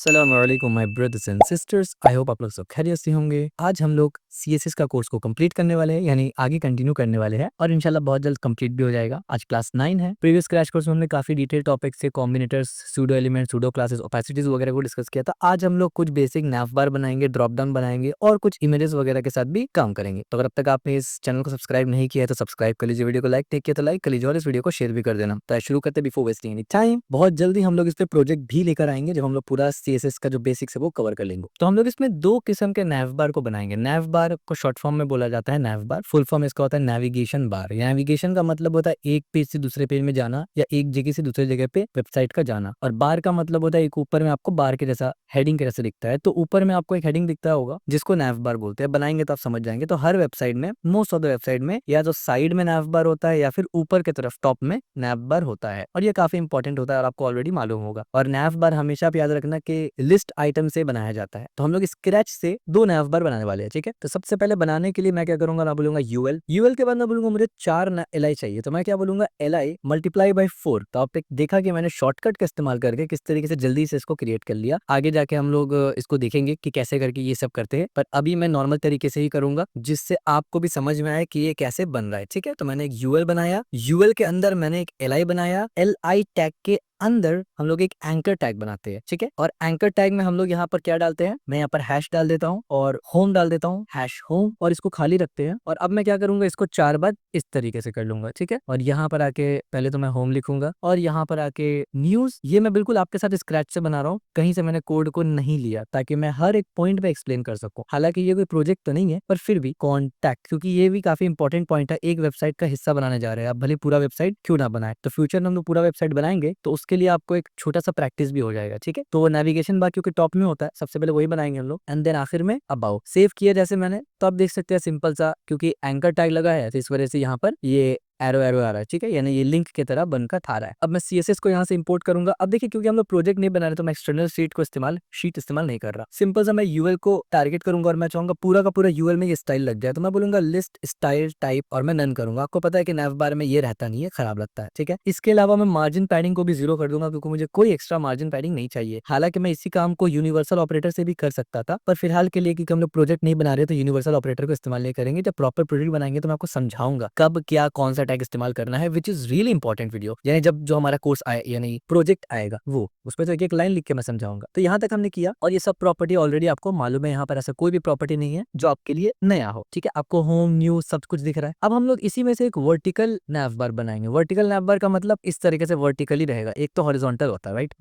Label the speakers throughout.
Speaker 1: अस्सलामुअलैकुम my brothers and sisters. I hope आप लोग सब खैरियत से होंगे। आज हम लोग सीएसएस का कोर्स को कंप्लीट करने वाले हैं, यानी आगे कंटिन्यू करने वाले हैं और इंशाल्लाह बहुत जल्द कंप्लीट भी हो जाएगा। आज क्लास 9 है। प्रीवियस क्रैश कोर्स में हमने काफी डिटेल टॉपिक से कॉम्बिनेटर्स, pseudo elements, pseudo classes, opacities वगैरह को डिस्कस किया था। आज हम लोग कुछ बेसिक नैव बार बनाएंगे, ड्रॉप डाउन बनाएंगे और कुछ इमेजेस वगैरह के साथ भी काम करेंगे। तो अगर अब तक आपने इस चैनल को सब्सक्राइब नहीं किया है तो सब्सक्राइब कर लीजिए, वीडियो को लाइक नहीं किया तो लाइक कर लीजिए और इस वीडियो को शेयर भी कर देना। तो शुरू करते बिफोर वेस्टिंग एनी टाइम, बहुत जल्दी हम लोग इस पे प्रोजेक्ट भी लेकर आएंगे जब हम लोग पूरा सीएसएस का जो बेसिक्स है वो कवर कर लेंगे। तो हम लोग इसमें दो किस्म के नैव बार को बनाएंगे। नैव बार को शॉर्ट फॉर्म में बोला जाता है नैव बार, फुल फॉर्म इसका होता है नेविगेशन बार। नेविगेशन का मतलब होता है एक पेज से दूसरे पेज में जाना या एक जगह से दूसरे जगह पे वेबसाइट का जाना। और बार का मतलब होता है एक ऊपर में आपको बार के जैसा हेडिंग के जैसे दिखता है, तो ऊपर में आपको एक हेडिंग दिखता होगा जिसको नैव बार बोलते हैं। बनाएंगे तो आप समझ जाएंगे। तो हर वेबसाइट में, मोस्ट ऑफ द वेबसाइट में, या तो साइड में नैव बार होता है या फिर ऊपर की तरफ टॉप में नैव बार होता है और ये काफी इंपॉर्टेंट होता है और आपको ऑलरेडी मालूम होगा। और नैव बार हमेशा आप याद रखना कि लिस्ट आइटम से बनाया जाता है। तो हम लोग स्क्रैच से दो नैव बार बनाने वाले हैं, ठीक है। तो सबसे पहले बनाने के लिए मैं क्या करूंगा, मैं बोलूंगा यूएल। यूएल के बाद मैं बोलूंगा मुझे 4 एलआई चाहिए, तो मैं क्या बोलूंगा एलआई मल्टीप्लाई बाय 4। तो आप देखा कि मैंने शॉर्टकट का इस्तेमाल करके किस तरीके से जल्दी से इसको क्रिएट कर लिया। आगे जाके हम लोग इसको देखेंगे कि कैसे करके ये सब करते हैं, पर अभी मैं नॉर्मल तरीके से ही करूंगा जिससे आपको भी समझ में आए कि ये कैसे बन रहा है, ठीक है। तो मैंने एक यूएल बनाया, यूएल के अंदर मैंने एक एलआई बनाया, एलआई टैग के अंदर हम लोग एक एंकर टैग बनाते हैं, ठीक है। और एंकर टैग में हम लोग यहाँ पर क्या डालते हैं, मैं यहाँ पर हैश डाल देता हूँ और होम डाल देता हूँ, हैश होम, और इसको खाली रखते हैं। और अब मैं क्या करूंगा, इसको 4 बार इस तरीके से कर लूंगा, ठीक है। और यहाँ पर आके पहले तो मैं होम लिखूंगा और यहाँ पर आके न्यूज। ये मैं बिल्कुल आपके साथ स्क्रैच से बना रहा हूँ, कहीं से मैंने कोड को नहीं लिया, ताकि मैं हर एक पॉइंट पे एक्सप्लेन कर सकूं। हालांकि ये कोई प्रोजेक्ट तो नहीं है, पर फिर भी कॉन्टैक्ट, क्योंकि ये भी काफी इंपॉर्टेंट पॉइंट है। एक वेबसाइट का हिस्सा बनाने जा रहे हैं आप, भले पूरा वेबसाइट क्यों ना बनाए। तो फ्यूचर में हम लोग पूरा वेबसाइट बनाएंगे तो उसके लिए आपको एक छोटा सा प्रैक्टिस भी हो जाएगा, ठीक है। तो वो नेविगेशन बार क्योंकि टॉप में होता है, सबसे पहले वही बनाएंगे हम लोग, एंड देन आखिर में अबाउट। सेव किया जैसे मैंने, तो आप देख सकते हैं सिंपल सा, क्योंकि एंकर टैग लगा है तो इस वजह से यहाँ पर ये एरो एरो आ रहा है, ठीक है, यानी ये लिंक की तरह बनकर आ रहा है। अब मैं सीएसएस को यहाँ से इंपोर्ट करूंगा। अब देखिए क्योंकि हम लोग प्रोजेक्ट नहीं बना रहे तो मैं एक्सटर्नल शीट इस्तेमाल नहीं कर रहा। सिंपल सा मैं यूएल को टारगेट करूंगा और मैं चाहूंगा पूरा का पूरा यूएल में ये स्टाइल लग जाए। तो मैं बोलूंगा लिस्ट स्टाइल टाइप और मैं नन करूंगा। आपको पता है कि नैव बार में ये रहता नहीं है, खराब लगता है, ठीक है। इसके अलावा मैं मार्जिन पैडिंग को भी 0 कर दूंगा, क्योंकि मुझे कोई एक्स्ट्रा मार्जिन पैडिंग नहीं चाहिए। हालांकि मैं इसी काम को यूनिवर्सल ऑपरेटर से भी कर सकता था, पर फिलहाल के लिए क्योंकि हम लोग प्रोजेक्ट नहीं बना रहे तो यूनिवर्सल ऑपरेटर को इस्तेमाल नहीं करेंगे। जब प्रॉपर प्रोजेक्ट बनाएंगे तो मैं आपको समझाऊंगा कब क्या कौन सा टैग इस्तेमाल करना है, which is really important video. यानी जब जो हमारा कोर्स आए यानी प्रोजेक्ट आएगा वो उस पर तो एक एक लाइन लिख के मैं समझाऊंगा। तो यहाँ तक हमने किया और ये सब प्रॉपर्टी ऑलरेडी आपको मालूम है। यहाँ पर ऐसा कोई भी प्रॉपर्टी नहीं है जो आपके लिए नया हो, ठीक है। आपको होम, न्यूज सब कुछ दिख रहा है। अब हम लोग इसी में से एक वर्टिकल नैव बार बनाएंगे। वर्टिकल नैव बार का मतलब इस तरीके से वर्टिकली रहेगा, एक तो हॉरिजॉन्टल होता है, राइट।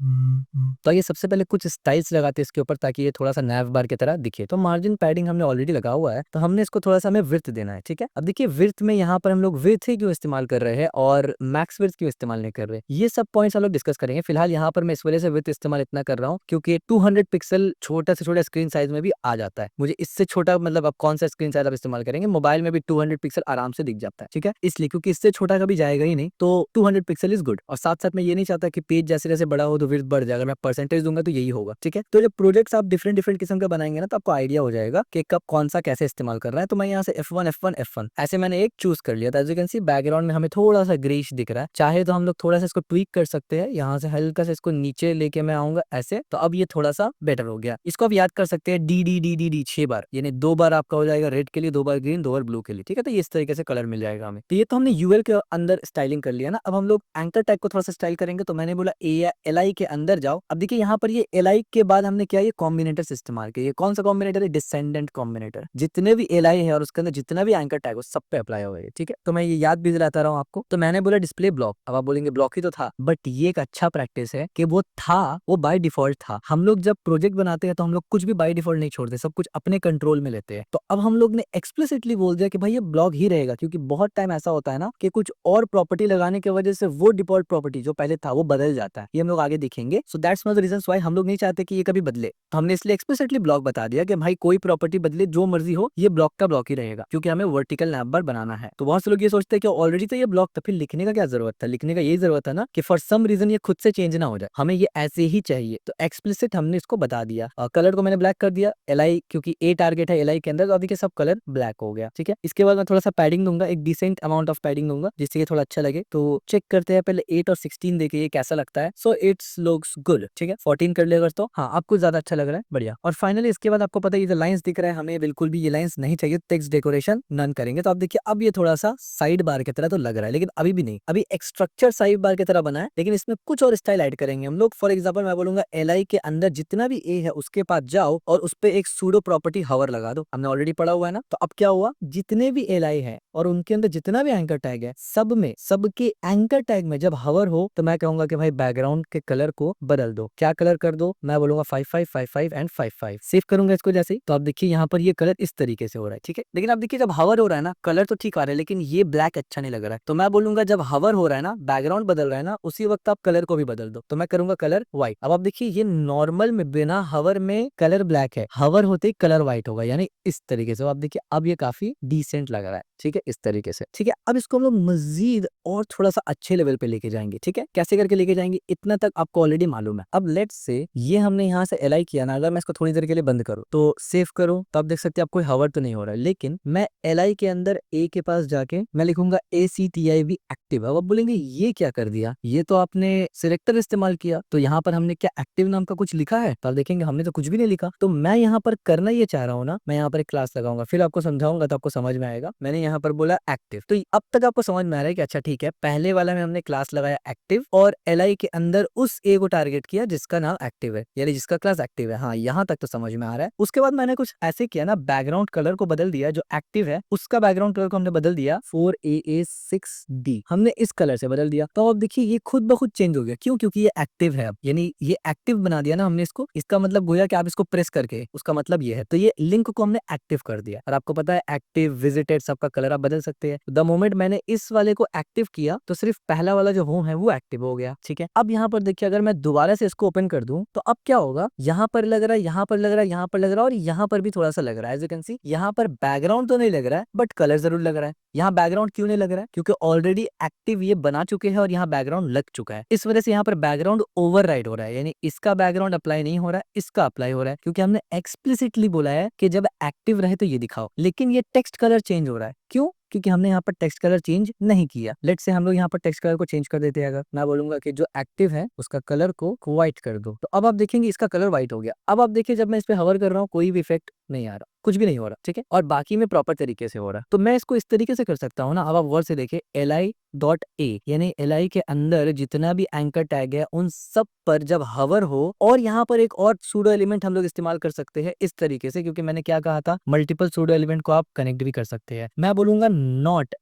Speaker 1: तो ये सबसे पहले कुछ स्टाइल्स लगाते हैं इसके ऊपर, ताकि ये थोड़ा सा नैव बार की तरह दिखे। तो मार्जिन पैडिंग हमने ऑलरेडी लगा हुआ है, तो हमने इसको थोड़ा सा हमें विड्थ देना है, ठीक है। अब देखिए विड्थ में यहाँ पर हम लोग विड्थ ही क्यों इस्तेमाल कर रहे हैं और मैक्स विड्थ क्यों इस्तेमाल नहीं कर रहे, ये सब पॉइंट्स हम लोग डिस्कस करेंगे। फिलहाल यहाँ पर मैं इस वजह से विड्थ इस्तेमाल इतना कर रहा हूँ क्योंकि 200 पिक्सल छोटा से छोटा स्क्रीन साइज में भी आ जाता है। मुझे इससे छोटा मतलब अब कौन सा स्क्रीन साइज आप इस्तेमाल करेंगे, मोबाइल में भी 200 पिक्सल आराम से दिख जाता है, ठीक है। इसलिए क्योंकि इससे छोटा कभी जाएगा ही नहीं, तो 200 पिक्सल इज गुड। और साथ साथ मैं ये नहीं चाहता कि पेज जैसे जैसे बड़ा हो तो विड्थ बढ़ जाएगा। मैं परसेंटेज दूंगा तो यही होगा, ठीक है। तो जब प्रोजेक्ट्स आप डिफरेंट डिफरेंट किस्म का बनाएंगे ना, तो आपको आइडिया हो जाएगा कि कब कौन सा कैसे इस्तेमाल कर रहा है। तो मैं यहाँ से F1 F1 F1 ऐसे मैंने एक चूज कर लिया था। As you can see background में हमें थोड़ा सा ग्रेइश दिख रहा है। चाहे तो हम लोग थोड़ा सा इसको ट्वीक कर सकते हैं, यहाँ से हल्का सा इसको नीचे लेके मैं आऊंगा ऐसे, तो अब ये थोड़ा सा बेटर हो गया। इसको आप याद कर सकते हैं D D D D D 6 बार, यानी 2 बार आपका हो जाएगा रेड के लिए, 2 बार ग्रीन, 2 बार ब्लू के लिए, ठीक है। तो ये इस तरीके से कलर मिल जाएगा हमें। तो ये तो हमने यूएल के अंदर स्टाइलिंग कर लिया ना। अब हम लोग एंकर टैग को थोड़ा सा स्टाइल करेंगे। तो मैंने बोला ए या एलआई के अंदर जाओ। अब देखिए यहाँ पर ये एलआई के बाद हमने क्या ये कॉम्बिनेटर्स इस्तेमाल किया। ये कौन सा कॉम्बिनेटर है, डिसेंडेंट कॉम्बिनेटर। जितने भी एलआई है और उसके अंदर जितना भी एंकर टैग हो सब पे अप्लाई हुआ है, ठीक है। तो मैं ये याद भी दिलाता रहा हूँ आपको। तो मैंने बोला डिस्प्ले ब्लॉक। अब आप बोलेंगे ब्लॉक ही तो था, बट ये एक अच्छा प्रैक्टिस है कि वो था, वो बाय डिफॉल्ट था। हम लोग जब प्रोजेक्ट बनाते हैं तो हम लोग कुछ भी बाय डिफॉल्ट नहीं छोड़ते, सब कुछ अपने कंट्रोल में लेते हैं। तो अब हम लोग ने एक्सप्लिसिटली बोल दिया कि भाई ये ब्लॉक ही रहेगा, क्योंकि बहुत टाइम ऐसा होता है ना कि कुछ और प्रॉपर्टी लगाने की वजह से वो डिफॉल्ट प्रॉपर्टी जो पहले था वो बदल जाता है। ये हम लोग आगे देखेंगे। So that's one of the reasons why हम लोग नहीं चाहते कि ये कभी बदले। तो हमने इसलिए एक्सप्लिसिटली ब्लॉक बता दिया कि भाई कोई प्रॉपर्टी बदले जो मर्जी हो, ये ब्लॉक का ब्लॉक ही रहेगा, क्योंकि हमें वर्टिकल नैव बार बनाना है। तो बहुत से लोग ये सोचते हैं कि ऑलरेडी तो ये ब्लॉक था, फिर लिखने का क्या जरूरत था? लिखने का यही जरूरत था ना कि फॉर सम रीजन ये खुद से चेंज ना हो जाए, हमें ये ऐसे ही चाहिए। तो एक्सप्लिसिट हमने इसको बता दिया। कलर को मैंने ब्लैक कर दिया, एलआई क्योंकि ए टारगेट है एलआई के अंदर, तो अभी के सब कलर ब्लैक हो गया। ठीक है, इसके बाद मैं थोड़ा सा पैडिंग दूंगा, एक डिसेंट अमाउंट ऑफ पैडिंग दूंगा जिससे ये थोड़ा अच्छा लगे। तो चेक करते हैं पहले 8 और 16 देखे ये कैसा लगता है। So it's looks good. ठीक है, 14 कर लेगा तो हाँ आपको ज्यादा अच्छा लग रहा है, बढ़िया। और फाइनली इसके बाद आपको पता है ये जो लाइंस दिख रहा है, हमें बिल्कुल भी ये लाइंस नहीं चाहिए, टेक्स्ट डेकोरेशन नन करेंगे। तो आप देखिए अब ये थोड़ा सा साइड बार की तरह तो लग रहा है, लेकिन अभी भी नहीं, अभी एक स्ट्रक्चर साइड बार की तरह बना है, लेकिन इसमें कुछ और स्टाइल ऐड करेंगे हम लोग। फॉर एग्जाम्पल मैं बोलूंगा एलआई के अंदर जितना भी ए है उसके पास जाओ और उस पर एक सूडो प्रॉपर्टी हवर लगा दो। हमने ऑलरेडी पढ़ा हुआ है ना। तो अब क्या हुआ, जितने भी एलआई है और उनके अंदर जितना भी एंकर टैग है, सब में सबके एंकर टैग में जब हवर हो तो मैं कहूंगा कि भाई बैकग्राउंड के कलर को बदल दो। क्या कलर कर दो? मैं बोलूंगा 5555 एंड 55। सेव करूंगा इसको जैसे ही, तो आप देखिए यहाँ पर ये कलर इस तरीके से हो रहा है। ठीक है, लेकिन आप देखिए जब हवर हो रहा है ना, कलर तो ठीक आ रहा है लेकिन ये ब्लैक अच्छा नहीं लग रहा है। तो मैं बोलूंगा जब हवर हो रहा है ना, बैकग्राउंड बदल रहा है ना, उसी वक्त आप कलर को भी बदल दो। तो मैं करूंगा कलर व्हाइट। अब आप देखिए ये नॉर्मल में बिना हवर में कलर ब्लैक है, हवर होते ही कलर व्हाइट होगा, यानी इस तरीके से। आप देखिए अब ये काफी डिसेंट लग रहा है। ठीक है, इस तरीके से। ठीक है, अब इसको हम लोग मजीद और थोड़ा सा अच्छे लेवल पे लेके जाएंगे। ठीक है, कैसे करके लेके जाएंगे इतना तक आपको ऑलरेडी मालूम है। अब लेट्स से ये हमने यहाँ से एलआई किया ना, अगर मैं इसको थोड़ी देर के लिए बंद करूँ तो सेव करूँ तो आप देख सकते हैं आपको हवर तो नहीं हो रहा है, लेकिन मैं एलआई के अंदर ए के पास जाके मैं लिखूंगा ACTIV एक्टिव। अब आप बोलेंगे ये क्या कर दिया, ये तो आपने सिलेक्टर इस्तेमाल किया, तो यहाँ पर हमने क्या एक्टिव नाम का कुछ लिखा है? तो आप देखेंगे हमने तो कुछ भी नहीं लिखा। तो मैं यहाँ पर करना ये चाह रहा हूँ ना, मैं यहाँ पर एक क्लास लगाऊंगा, फिर आपको समझाऊंगा तो आपको समझ में आएगा। मैंने यहाँ पर बोला एक्टिव, तो अब तक आपको समझ में आ रहा है कि अच्छा ठीक है, पहले वाला में हमने क्लास लगाया एक्टिव और एलआई के अंदर उस ए को टारगेट किया जिसका नाम एक्टिव है, यानी जिसका क्लास एक्टिव है। हाँ, यहाँ तक तो समझ में आ रहा है। उसके बाद मैंने कुछ ऐसे किया ना, बैकग्राउंड कलर को बदल दिया, जो एक्टिव है उसका बैकग्राउंड कलर को हमने बदल दिया 4AA6D, हमने इस कलर से बदल दिया। तो अब देखिए ये खुद ब खुद चेंज हो गया। क्यों? क्योंकि ये एक्टिव है अब, यानी ये एक्टिव बना दिया ना हमने इसको। इसका मतलब गोया कि आप इसको प्रेस करके, उसका मतलब ये है। तो ये लिंक को हमने एक्टिव कर दिया। और आपको पता है एक्टिव विजिटेड सबका कलर आप बदल सकते हैं। द मोमेंट मैंने इस वाले को एक्टिव किया तो सिर्फ पहला वाला जो होम है वो एक्टिव हो गया। ठीक है, अब यहाँ पर देखिए अगर मैं दोबारा से इसको ओपन कर दूं तो अब क्या होगा, यहाँ पर लग रहा है, यहाँ पर लग रहा है, यहाँ पर लग रहा है और यहाँ पर भी थोड़ा सा लग रहा है। एज यू कैन सी यहाँ पर बैकग्राउंड तो नहीं लग रहा है बट कलर जरूर लग रहा है। यहाँ बैकग्राउंड क्यों नहीं लग रहा है? क्योंकि ऑलरेडी एक्टिव ये बना चुके हैं और यहाँ बैकग्राउंड लग चुका है। इस वजह से यहाँ पर बैकग्राउंड ओवरराइड हो रहा है, यानी इसका बैकग्राउंड अप्लाई नहीं हो रहा है, इसका अप्लाई हो रहा है। क्योंकि हमने एक्सप्लिसिटली बोला है कि जब एक्टिव रहे तो ये दिखाओ, लेकिन ये टेक्स्ट कलर चेंज हो रहा है। क्यों? क्योंकि हमने यहाँ पर टेक्स्ट कलर चेंज नहीं किया। लेट्स से हम लोग यहाँ पर टेक्स्ट कलर को चेंज कर देते हैं। अगर मैं बोलूंगा कि जो एक्टिव है उसका कलर को व्हाइट कर दो, तो अब आप देखेंगे इसका कलर व्हाइट हो गया। अब आप देखिए जब मैं इस पे हवर कर रहा हूँ कोई भी इफेक्ट नहीं आ रहा, कुछ भी नहीं हो रहा। ठीक है, और बाकी में प्रॉपर तरीके से हो रहा है। तो मैं इसको इस तरीके से कर सकता हूँ ना। अब आप वर्ड से देखे li.a, यानी li के अंदर जितना भी एंकर टैग है उन सब पर जब हवर हो, और यहाँ पर एक और सूडो एलिमेंट हम लोग इस्तेमाल कर सकते हैं इस तरीके से, क्योंकि मैंने क्या कहा था, मल्टीपल सूडो एलिमेंट को आप कनेक्ट भी कर सकते हैं। मैं बोलूंगा नॉट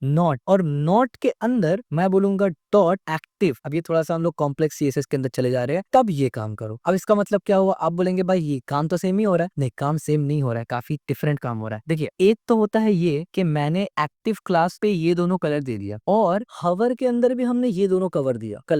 Speaker 1: और नॉट के अंदर मैं बोलूंगा डॉट एक्टिव। अब ये थोड़ा सा हम लोग कॉम्प्लेक्स सीएसएस के अंदर चले जा रहे हैं, तब ये काम करो। अब इसका मतलब क्या हुआ? आप बोलेंगे भाई ये काम तो सेम ही हो रहा है। नहीं, काम सेम नहीं हो रहा है, काफी डिफरेंट काम हो रहा है। देखिए, एक तो होता है ये कि मैंने एक्टिव क्लास पे ये दोनों कलर दे दिया और हवर के अंदर भी हमने ये दोनों कलर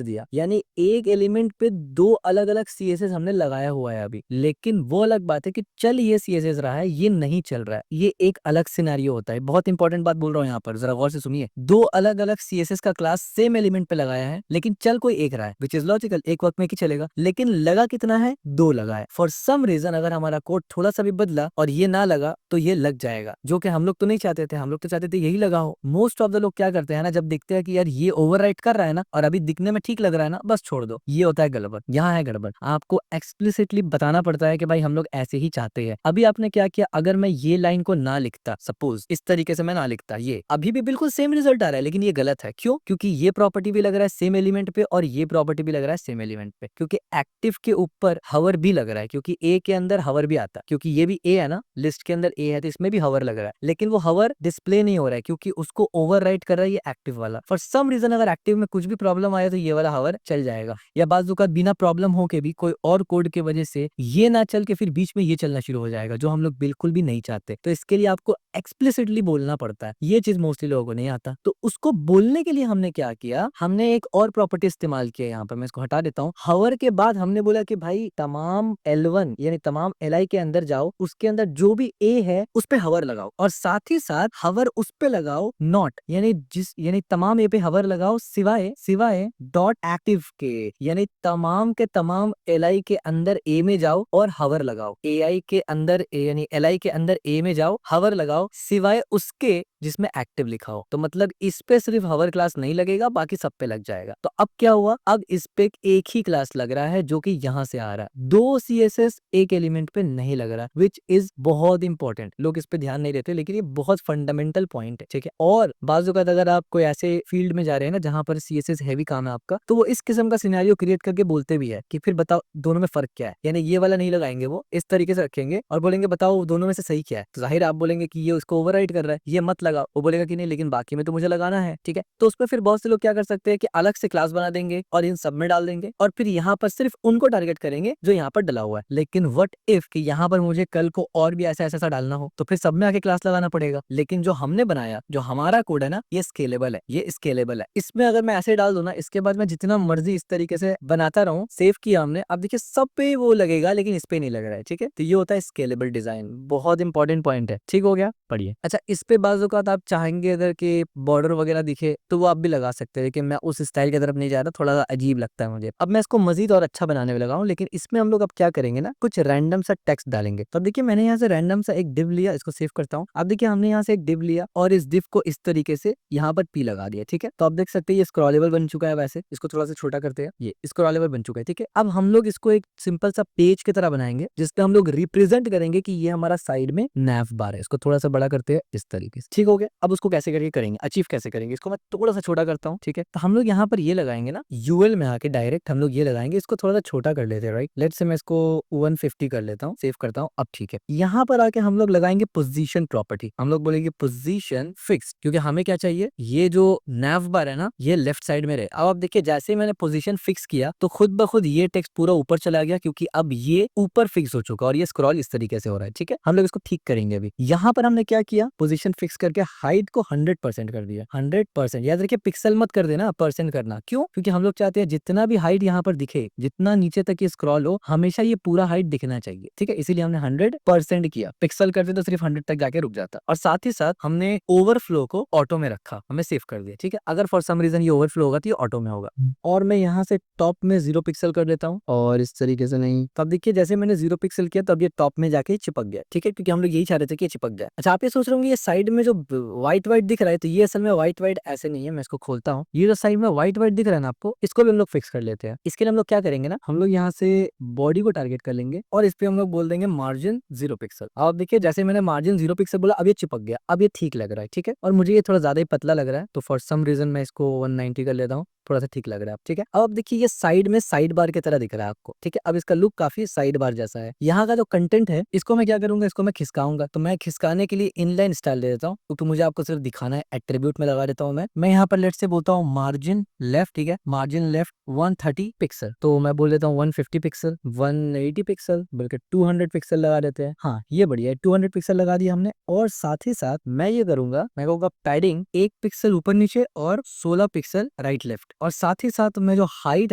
Speaker 1: दिया, यानी एक एलिमेंट पे दो अलग अलग सीएसएस हमने लगाया हुआ है अभी। लेकिन वो अलग बात है कि चल ये सीएसएस रहा है, ये नहीं चल रहा है, ये एक अलग सिनेरियो होता है। बहुत इंपॉर्टेंट बात बोल रहा हूँ यहाँ पर, जरा गौर से सुनिए। दो अलग अलग सीएसएस का क्लास सेम एलिमेंट पे लगाया है, लेकिन चल कोई एक रहा है, विच इज लॉजिकल, एक वक्त में ही चलेगा। लेकिन लगा कितना है? दो लगा है। फॉर सम रीजन अगर हमारा कोड थोड़ा सा भी बदला और ये ना लगा तो ये लग जाएगा, जो कि हम लोग तो नहीं चाहते थे। हम लोग तो चाहते थे यही लगा हो। मोस्ट ऑफ द लोग क्या करते हैं ना, जब देखते हैं कि यार ये ओवरराइट कर रहा है ना और अभी दिखने में ठीक लग रहा है ना, बस छोड़ दो। ये होता है गड़बड़, यहाँ है गड़बड़। आपको एक्सप्लिसिटली बताना पड़ता है कि भाई हम लोग ऐसे ही चाहते हैं। अभी आपने क्या किया, अगर मैं ये लाइन को ना लिखता, सपोज इस तरीके से मैं ना लिखता, ये अभी भी बिल्कुल सेम रिजल्ट आ रहा है, लेकिन ये गलत है। क्यों? क्योंकि ये प्रॉपर्टी भी लग रहा है सेम एलिमेंट पे और ये प्रॉपर्टी भी लग रहा है सेम एलिमेंट पे, क्योंकि एक्टिव के ऊपर हवर भी लग रहा है, क्योंकि ए के अंदर हवर भी आता है, क्योंकि ये भी ए है ना, लिस्ट के अंदर ए है तो इसमें भी हवर लग रहा है। लेकिन वो हवर डिस्प्ले नहीं हो रहा है क्योंकि उसको ओवरराइट कर रहा है ये एक्टिव वाला। फॉर सम रीजन अगर एक्टिव में कुछ भी प्रॉब्लम आया तो ये वाला हवर चल जाएगा, या बाजू का बिना प्रॉब्लम हो के भी कोई और कोड के वजह से ये ना चल के फिर बीच में ये चलना शुरू हो जाएगा, जो हम लोग बिल्कुल भी नहीं चाहते। तो इसके लिए आपको एक्सप्लिसिटली बोलना पड़ता है। ये चीज मोस्टली लोगों को नहीं आता, तो उसको बोलने के लिए हमने क्या किया, हमने एक और प्रॉपर्टी इस्तेमाल किया है यहाँ पर, मैं इसको हटा देता हूँ। हवर के बाद हमने बोला कि भाई तमाम L1 यानी तमाम Li के अंदर जाओ, उसके अंदर जो भी A है उस पे हवर लगाओ, और साथ ही साथ हवर उस पे लगाओ नॉट यानी तमाम A पे हवर लगाओ सिवाय सिवाय डॉट एक्टिव के, यानी तमाम के तमाम Li के अंदर A में जाओ और हवर लगाओ, AI के अंदर यानी Li के अंदर A में जाओ, हवर लगाओ सिवाय उसके जिसमें एक्टिव लिखा हो। तो मतलब इस पे सिर्फ हवर क्लास नहीं लगेगा, बाकी सब पे लग जाएगा। तो अब क्या हुआ, अब इस पे एक ही क्लास लग रहा है जो कि यहाँ से आ रहा है, दो CSS एक एलिमेंट पे नहीं लग रहा, विच इज बहुत इंपॉर्टेंट। लोग इस पे ध्यान नहीं देते, लेकिन ये बहुत फंडामेंटल पॉइंट है, ठीक है। और बाजू का अगर आप कोई ऐसे फील्ड में जा रहे हैं ना जहां पर CSS हैवी काम है आपका, तो वो इस किस्म का सिनेरियो क्रिएट करके बोलते भी है कि फिर बताओ दोनों में फर्क क्या है, यानी ये वाला नहीं लगाएंगे, वो इस तरीके से रखेंगे और बोलेंगे बताओ दोनों में से सही क्या है। तो जाहिर आप बोलेंगे कि ये उसको ओवरराइड कर रहा है, ये मत लगाओ, वो बोलेगा कि नहीं लेकिन बाकी में तो मुझे लगाना है, ठीक है। तो उस पर फिर बहुत से लोग क्या कर सकते हैं कि अलग से क्लास बना देंगे और इन सब में डाल देंगे, और फिर यहाँ पर सिर्फ उनको टारगेट करेंगे जो यहाँ पर डला हुआ है। लेकिन व्हाट इफ कि यहाँ पर मुझे कल को और भी ऐसा ऐसा डालना हो, तो फिर सब में आके क्लास लगाना पड़ेगा। लेकिन जो हमने बनाया, जो हमारा कोड है ना, ये स्केलेबल है, ये स्केलेबल है। इसमें अगर मैं ऐसे डाल दूं ना, इसके बाद मैं जितना मर्जी इस तरीके से बनाता रहूं, सेव किया हमने, अब देखिए सब पे वो लगेगा लेकिन इस पे नहीं लग रहा है, ठीक है। तो ये होता है स्केलेबल डिजाइन, बहुत इंपॉर्टेंट पॉइंट है, ठीक हो गया। पढ़िए। अच्छा, इस पे बाजू का आप चाहेंगे अगर कि बॉर्डर वगैरह दिखे तो वो आप भी लगा सकते हैं, लेकिन मैं उस स्टाइल की तरफ नहीं जा रहा, थोड़ा सा अजीब लगता है मुझे। अब मैं इसको मजीद और अच्छा बनाने में लगा हूं, लेकिन इसमें हम लोग अब क्या करेंगे ना, कुछ रैंडम सा टेक्स्ट डालेंगे। तो अब देखिए मैंने यहाँ से रैंडम सा एक डिव लिया, इसको सेव करता हूँ। अब देखिए हमने यहाँ से एक डिव लिया और इस डिव को इस तरीके से यहाँ पर P लगा दिया, ठीक है। तो आप देख सकते हैं ये स्क्रॉलेबल बन चुका है। वैसे इसको थोड़ा सा छोटा करते हैं, ये स्क्रॉलेबल बन चुका है, ठीक है। अब हम लोग इसको एक सिंपल सा पेज की तरह बनाएंगे, जिसपे हम लोग रिप्रेजेंट करेंगे कि ये हमारा साइड में नैव बार है। इसको थोड़ा सा बड़ा करते हैं इस तरीके से, ठीक हो गया। अब उसको कैसे करके करेंगे, अचीव कैसे करेंगे, इसको मैं थोड़ा सा छोटा करता हूँ, ठीक है। तो हम लोग यहाँ पर ये लगाएंगे ना, यूएल में आके डायरेक्ट हम लोग ये लगाएंगे, इसको थोड़ा सा छोटा कर लेते हैं, राइट। लेट्स से मैं इसको 150 कर लेता हूँ, सेव करता हूँ। अब ठीक है, यहाँ पर आके हम लोग लगाएंगे पोजीशन प्रॉपर्टी। हम लोग बोलेंगे पोजीशन फिक्स, क्योंकि हमें क्या चाहिए, ये जो नैव बार है ना, ये लेफ्ट साइड में रहे। अब आप देखिए जैसे ही मैंने पोजीशन फिक्स किया तो खुद ब खुद ये टेक्स्ट पूरा ऊपर चला गया, क्योंकि अब ये ऊपर फिक्स हो चुका और ये स्क्रॉल इस तरीके से हो रहा है, ठीक है। हम लोग इसको ठीक करेंगे अभी। यहाँ पर हमने क्या किया, पोजीशन फिक्स करके हाइट को 100% कर दिया, 100%। याद रखिए पिक्सल मत कर देना, परसेंट करना। क्यों? क्योंकि हम लोग चाहते हैं जितना भी हाइट यहाँ पर दिखे, जितना नीचे तक ये स्क्रॉल हो, हमेशा ये पूरा हाइट दिखना चाहिए, ठीक है। इसीलिए हमने 100% किया। पिक्सल करते तो सिर्फ 100 तक जाके रुक जाता। और साथ ही साथ हमने ओवरफ्लो को ऑटो में रखा, हमें सेव कर दिया, ठीक है। अगर फॉर सम रीजन ये ओवरफ्लो होगा तो ये ऑटो में होगा। और मैं यहाँ से टॉप में 0 पिक्सल कर देता हूँ, और इस तरीके से नहीं। तो अब देखिए जैसे मैंने 0 पिक्सल किया तो अब ये टॉप में जाके चिपक गया, ठीक है, क्योंकि हम लोग यही चाह रहे थे कि ये चिपक जाए। अच्छा, आप ये सोच रहे होंगे ये साइड में जो व्हाइट व्हाइट दिख रहा है, तो ये असल में व्हाइट व्हाइट ऐसे नहीं है। मैं इसको खोलता हूँ, ये जो साइड में व्हाइट व्हाइट दिख रहा है ना आपको, इसको भी हम लोग फिक्स कर लेते हैं। इसके लिए हम लोग क्या करेंगे ना, हम लोग यहाँ से बॉडी को टारगेट कर लेंगे और इस पे हम लोग बोल देंगे मार्जिन 0 पिक्सल। अब देखिए जैसे मैंने मार्जिन 0 पिक्सल बोला, अब ये चिपक गया, अब ये ठीक लग रहा है, ठीक है। और मुझे ये थोड़ा ज्यादा ही पतला लग रहा है, तो फॉर सम रीजन मैं इसको 190 कर लेता हूँ, थोड़ा सा ठीक लग रहा है, ठीक है। अब देखिए ये साइड में साइड बार की तरह दिख रहा है आपको, ठीक है। अब इसका लुक काफी साइड बार जैसा है। यहाँ का जो कंटेंट है इसको मैं क्या करूंगा, इसको मैं खिसकाऊंगा। तो मैं खिसकाने के लिए इनलाइन स्टाइल दे देता हूँ, क्योंकि मुझे आपको सिर्फ दिखाना है। एट्रीब्यूट में लगा देता हूँ मैं यहाँ पर लेट से बोलता हूँ मार्जिन लेफ्ट, ठीक है, मार्जिन लेफ्ट 130 पिक्सल। तो मैं बोल देता हूँ 150 पिक्सल, 180 पिक्सल, बल्कि 200 पिक्सल लगा देते हैं। हाँ ये बढ़िया है, 200 पिक्सल लगा दिया हमने। और साथ ही साथ मैं ये करूंगा, मैं कहूँगा पैडिंग 1 पिक्सल ऊपर नीचे और 16 पिक्सल राइट लेफ्ट। और साथ ही साथ मैं जो हाइट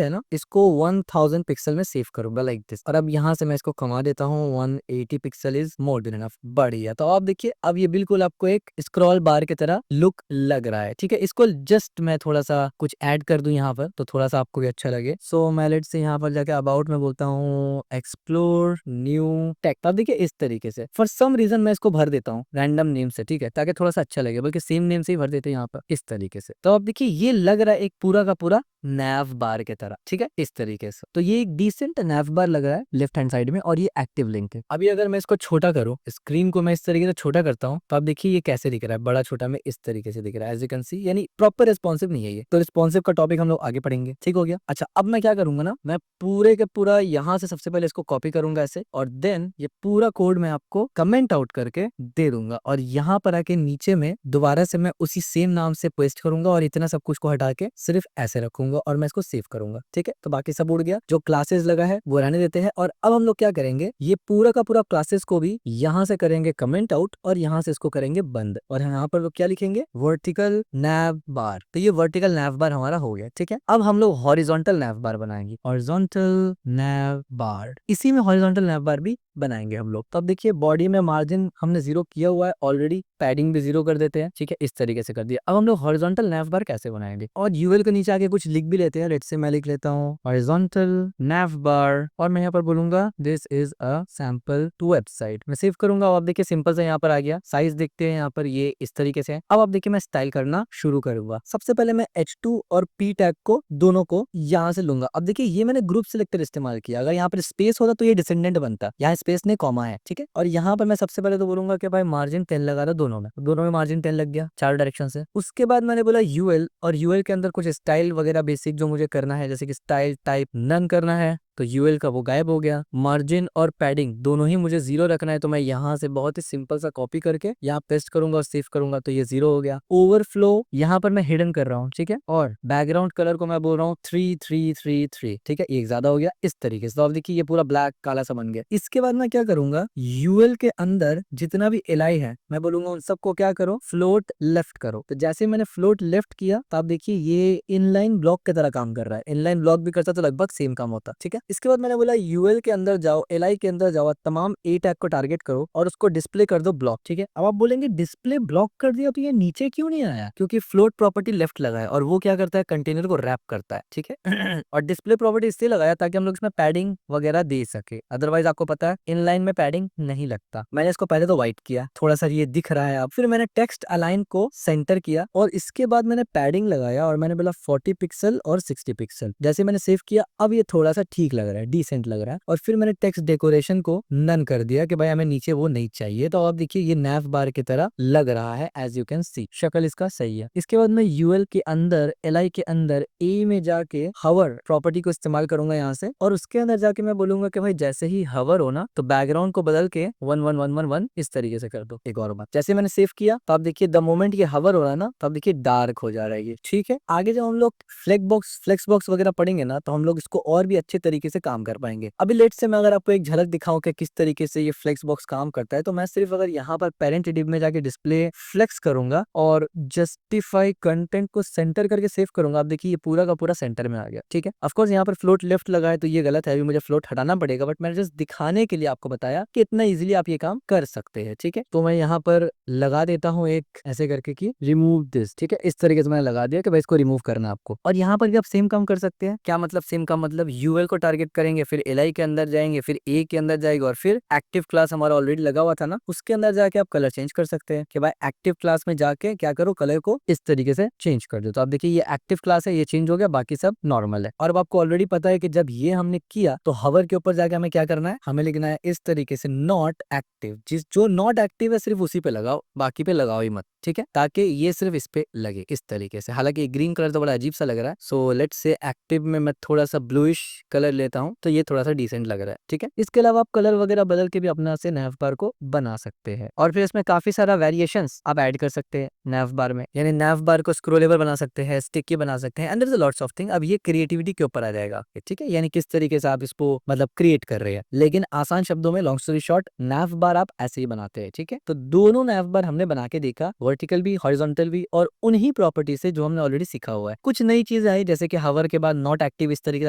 Speaker 1: है ना, इसको 1000 पिक्सल में सेव करूंगा लाइक दिस। और अब यहाँ से मैं इसको कमा देता हूँ, 180 pixel is more than enough. बढ़िया। तो आप देखिए अब ये बिल्कुल आपको एक स्क्रॉल बार की तरह लुक लग रहा है, ठीक है। इसको जस्ट मैं थोड़ा सा कुछ ऐड कर दूं यहाँ पर, तो थोड़ा सा आपको भी अच्छा लगे। सो मैं लेट से यहाँ पर जाके अबाउट में बोलता हूँ एक्सप्लोर न्यू टेक्स्ट। अब देखिए इस तरीके से फॉर सम रीजन मैं इसको भर देता हूँ रैंडम नेम से, ठीक है, ताकि थोड़ा सा अच्छा लगे, बल्कि सेम नेम से ही भर देते हैं यहाँ पर इस तरीके से। तो अब देखिए ये लग रहा है एक पूरा का पूरा नैव बार के तरह, ठीक है, इस तरीके से। तो ये एक डिसेंट नैव बार लग रहा है लेफ्ट हैंड साइड में, और ये एक्टिव लिंक है। अभी अगर मैं इसको छोटा करूं, स्क्रीन को मैं इस तरीके से छोटा करता हूं, तो आप देखिए ये कैसे दिख रहा है, बड़ा छोटा में इस तरीके से दिख रहा है, एज यू कैन सी। यानी प्रॉपर रिस्पॉन्सिव नहीं है ये। तो रिस्पॉन्सिव का टॉपिक हम लोग आगे पढ़ेंगे, ठीक हो गया। अच्छा, अब मैं क्या करूंगा ना, मैं पूरे के पूरा यहाँ से सबसे पहले इसको कॉपी करूंगा ऐसे, और देन ये पूरा कोड मैं आपको कमेंट आउट करके दे दूंगा, और यहाँ पर आके नीचे में दोबारा से मैं उसी सेम नाम से पेस्ट करूंगा, और इतना सब कुछ को हटा के सिर्फ ऐसे रखूंगा और मैं इसको सेव करूंगा। ठीक है, तो बाकी सब उड़ गया, जो क्लासेस लगा है वो रहने देते हैं। और अब हम लोग क्या करेंगे, ये पूरा का पूरा क्लासेस को भी यहाँ से करेंगे कमेंट आउट और यहाँ से इसको करेंगे बंद। और यहाँ पर लोग क्या लिखेंगे, वर्टिकल नैव बार। तो ये वर्टिकल नैव बार हमारा हो गया। ठीक है, अब हम लोग हॉरिजॉन्टल नैव बार बनाएंगे, हॉरिजॉन्टल नैव बार। इसी में हॉरिजॉन्टल नैव बार भी बनाएंगे हम लोग। तो अब देखिए बॉडी में मार्जिन हमने 0 किया हुआ है ऑलरेडी, पैडिंग भी 0 कर देते हैं। ठीक है, इस तरीके से कर दिया। अब हम लोग हॉरिजॉन्टल नैव बार कैसे बनाएंगे, और यूएल के नीचे आके कुछ लिख भी लेते हैं। लेट्स से मैं लिख लेता हूँ हॉरिजॉन्टल नैव बार, और मैं यहाँ पर बोलूंगा this is a sample to website. मैं सेव करूंगा। अब देखिए सिंपल से यहाँ पर आ गया। साइज देखते हैं यहाँ पर, ये इस तरीके से है। अब आप देखिए मैं स्टाइल करना शुरू करूंगा। सबसे पहले मैं H2 और P टैग को दोनों को यहाँ से लूंगा। अब देखिए ये मैंने ग्रुप सिलेक्टर इस्तेमाल किया। अगर यहाँ पर स्पेस होता तो ये डिसेंडेंट बनता, यहाँ स्पेस नहीं कॉमा है। ठीक है, और यहाँ पर मैं सबसे पहले तो बोलूंगा कि भाई मार्जिन 10 लगा दो दोनों में मार्जिन 10 लग गया चार डायरेक्शन से। उसके बाद मैंने बोला यूएल, और यूएल के अंदर कुछ स्टाइल वगैरह बेसिक जो मुझे करना है, जैसे कि स्टाइल टाइप नन करना है, तो यूएल का वो गायब हो गया। मार्जिन और पैडिंग दोनों ही मुझे 0 रखना है, तो मैं यहाँ से बहुत ही सिंपल सा कॉपी करके यहाँ पेस्ट करूंगा और सेव करूंगा, तो ये 0 हो गया। ओवरफ्लो यहाँ पर मैं हिडन कर रहा हूँ। ठीक है, और बैकग्राउंड कलर को मैं बोल रहा हूँ 3333। ठीक है, एक ज्यादा हो गया इस तरीके से। तो अब देखिए ये पूरा ब्लैक काला सा बन गया। इसके बाद मैं क्या करूंगा, यूएल के अंदर जितना भी एलाई है मैं बोलूंगा उन सबको क्या करो, फ्लोट लेफ्ट करो। तो जैसे मैंने फ्लोट लेफ्ट किया तो आप देखिए ये इनलाइन ब्लॉक की तरह काम कर रहा है। इनलाइन ब्लॉक भी करता तो लगभग सेम काम होता। ठीक है, इसके बाद मैंने बोला यूएल के अंदर जाओ, एलआई के अंदर जाओ, तमाम ए टैग को टारगेट करो और उसको डिस्प्ले कर दो ब्लॉक। ठीक है, अब आप बोलेंगे डिस्प्ले ब्लॉक कर दिया तो ये नीचे क्यों नहीं आया, क्योंकि फ्लोट प्रॉपर्टी लेफ्ट लगा है और वो क्या करता है, कंटेनर को रैप करता है। ठीक है और डिस्प्ले प्रॉपर्टी इसलिए लगाया ताकि हम लोग इसमें पैडिंग वगैरह दे सके। अदरवाइज आपको पता है इनलाइन में पैडिंग नहीं लगता। मैंने इसको पहले तो व्हाइट किया, थोड़ा सा ये दिख रहा है अब। फिर मैंने टेक्स्ट अलाइन को सेंटर किया और इसके बाद मैंने पैडिंग लगाया और मैंने बोला 40 पिक्सल और 60 पिक्सल। जैसे मैंने सेव किया अब ये थोड़ा सा ठीक लग रहा है, डिसेंट लग रहा है। और फिर मैंने टेक्स्ट डेकोरेशन को नन कर दिया कि भाई हमें नीचे वो नहीं चाहिए। तो अब देखिए ये नैव बार की तरह लग रहा है, एज यू कैन सी शक्ल इसका सही है। इसके बाद मैं यूएल के अंदर, एलआई के अंदर ए में जाके हवर प्रॉपर्टी को इस्तेमाल करूंगा यहाँ से, और उसके अंदर जाके मैं बोलूंगा कि भाई जैसे ही हवर हो ना तो बैकग्राउंड को बदल के 11111 इस तरीके से कर दो। एक और बात, जैसे मैंने सेव किया तो आप देखिए द मोमेंट ये हवर हो रहा है ना तो आप देखिए डार्क हो जा रहा है ये। ठीक है, आगे जब हम लोग फ्लेक्स बॉक्स वगैरह पढ़ेंगे ना तो हम लोग इसको और भी अच्छे तरीके से काम कर पाएंगे। अभी लेट से मैं अगर आपको एक झलक दिखाऊं कि किस तरीके से ये फ्लेक्स बॉक्स काम करता है, तो मैं सिर्फ अगर यहाँ पर पेरेंट डिव में जाके डिस्प्ले फ्लेक्स करूंगा और जस्टिफाई कंटेंट को सेंटर करके सेव करूंगा, आप देखिए ये पूरा का पूरा सेंटर में आ गया। ठीक है, ऑफकोर्स यहाँ पर फ्लोट लेफ्ट लगा है तो ये गलत है, अभी मुझे फ्लोट हटाना पड़ेगा, बट मैंने जस्ट दिखाने के लिए आपको बताया कि इतना इजीली आप ये काम कर सकते हैं। ठीक है, तो मैं यहाँ पर लगा देता हूँ एक ऐसे करके कि रिमूव दिस। ठीक है, इस तरीके से मैंने लगा दिया कि भाई इसको रिमूव करना आपको। और यहाँ पर भी आप सेम काम कर सकते हैं। क्या मतलब सेम काम, मतलब यूएल को टारगेट करेंगे, फिर एलआई के अंदर जाएंगे, फिर ए के अंदर जाएगा और फिर एक्टिव क्लास हमारा ऑलरेडी लगा हुआ था ना, उसके अंदर जाके आप कलर चेंज कर सकते हैं कि भाई एक्टिव क्लास में जाके क्या करो, कलर को इस तरीके से चेंज कर दो। तो आप देखिए ये एक्टिव क्लास है, ये चेंज हो गया, बाकी सब नॉर्मल है। और अब आपको ऑलरेडी पता है कि जब ये हमने किया तो हवर के ऊपर जाके हमें क्या करना है, हमें लिखना है इस तरीके से नॉट एक्टिव। जिस जो नॉट एक्टिव है सिर्फ उसी पे लगाओ, बाकी पे लगाओ ही मत। ठीक है, ताकि ये सिर्फ इस पे लगे इस तरीके से। हालांकि ग्रीन कलर तो बड़ा अजीब सा लग रहा है, सो लेट्स से एक्टिव में मैं थोड़ा सा ब्लूइश कलर लेता हूं तो ये थोड़ा सा डिसेंट लग रहा है। ठीक है, इसके अलावा आप कलर वगैरह बदल के भी अपना से नैव बार को बना सकते हैं और फिर इसमें काफी सारा वेरिएशंस आप ऐड कर सकते हैं नैव बार में। यानी नैव बार को स्क्रोलेबल बना सकते हैं, स्टिकी बना सकते हैं, and there is lots of thing. अब ये क्रिएटिविटी के ऊपर आ जाएगा। ठीक है, यानी किस तरीके से आप इसको मतलब क्रिएट कर रहे हैं। लेकिन आसान शब्दों में, लॉन्ग स्टोरी शॉर्ट, नैव बार आप ऐसे ही बनाते हैं। ठीक है, तो दोनों नैव बार हमने बना के देखा, वर्टिकल भी हॉरिजॉन्टल भी, और उन्हीं प्रॉपर्टी से जो हमने ऑलरेडी सीखा हुआ है। कुछ नई चीजें आई जैसे कि हवर के बाद नॉट एक्टिव इस तरीके से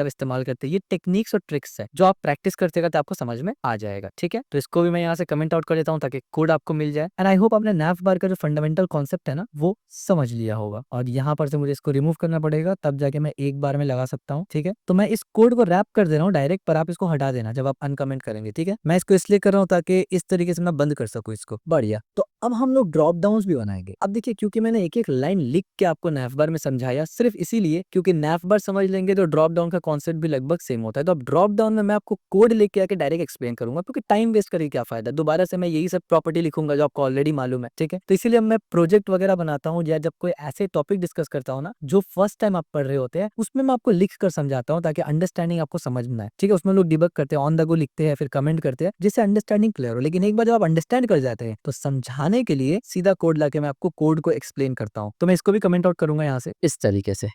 Speaker 1: आप इस्तेमाल करते हैं। ये टेक्निक्स और ट्रिक्स है जो आप प्रैक्टिस करते करते आपको समझ में आ जाएगा। ठीक है, तो इसको भी मैं यहाँ से कमेंट आउट कर देता हूँ ताकि कोड आपको मिल जाए। एंड आई होप आपने नैव बार का जो फंडामेंटल कॉन्सेप्ट है ना वो समझ लिया होगा। और यहाँ पर से मुझे इसको रिमूव करना पड़ेगा, तब जाके मैं एक बार में लगा सकता हूँ। ठीक है, तो मैं इस कोड को रैप कर दे रहा हूँ डायरेक्ट, पर आप इसको हटा देना जब आप अनकमेंट करेंगे। ठीक है, मैं इसको इसलिए कर रहा हूँ ताकि इस तरीके से मैं बंद कर सकूँ इसको। बढ़िया, तो अब हम लोग ड्रॉप डाउन भी बनाएंगे। अब देखिए क्योंकि मैंने एक एक लाइन लिख के आपको नैव बार में समझाया सिर्फ इसीलिए क्योंकि नैव बार समझ लेंगे तो ड्रॉप डाउन का कॉन्सेप्ट भी लगभग सेम होता है। तो अब ड्रॉप डाउन में मैं आपको कोड लेके आके डायरेक्ट एक्सप्लेन करूंगा, क्योंकि टाइम वेस्ट करके क्या फायदा, दोबारा से मैं यही सब प्रॉपर्टी लिखूंगा जो आपको ऑलरेडी मालूम है। ठीक है, तो इसीलिए मैं प्रोजेक्ट वगैरह बनाता हूँ या जब कोई ऐसे टॉपिक डिस्कस करता हूँ ना जो फर्स्ट टाइम आप पढ़ रहे होते हैं, उसमें मैं आपको लिख कर समझाता हूँ ताकि अंडरस्टैंडिंग आपको समझ में आए। ठीक है, उसमें लोग डिबग करते हैं, ऑन द गो लिखते हैं, फिर कमेंट करते हैं जिससे अंडरस्टैंडिंग क्लियर हो। लेकिन एक बार जब आप अंडरस्टैंड कर जाते हैं तो समझाने समझाने के लिए सीधा कोड लाके मैं आपको कोड को एक्सप्लेन करता हूँ। तो मैं इसको भी कमेंट आउट करूंगा यहाँ से इस तरीके से।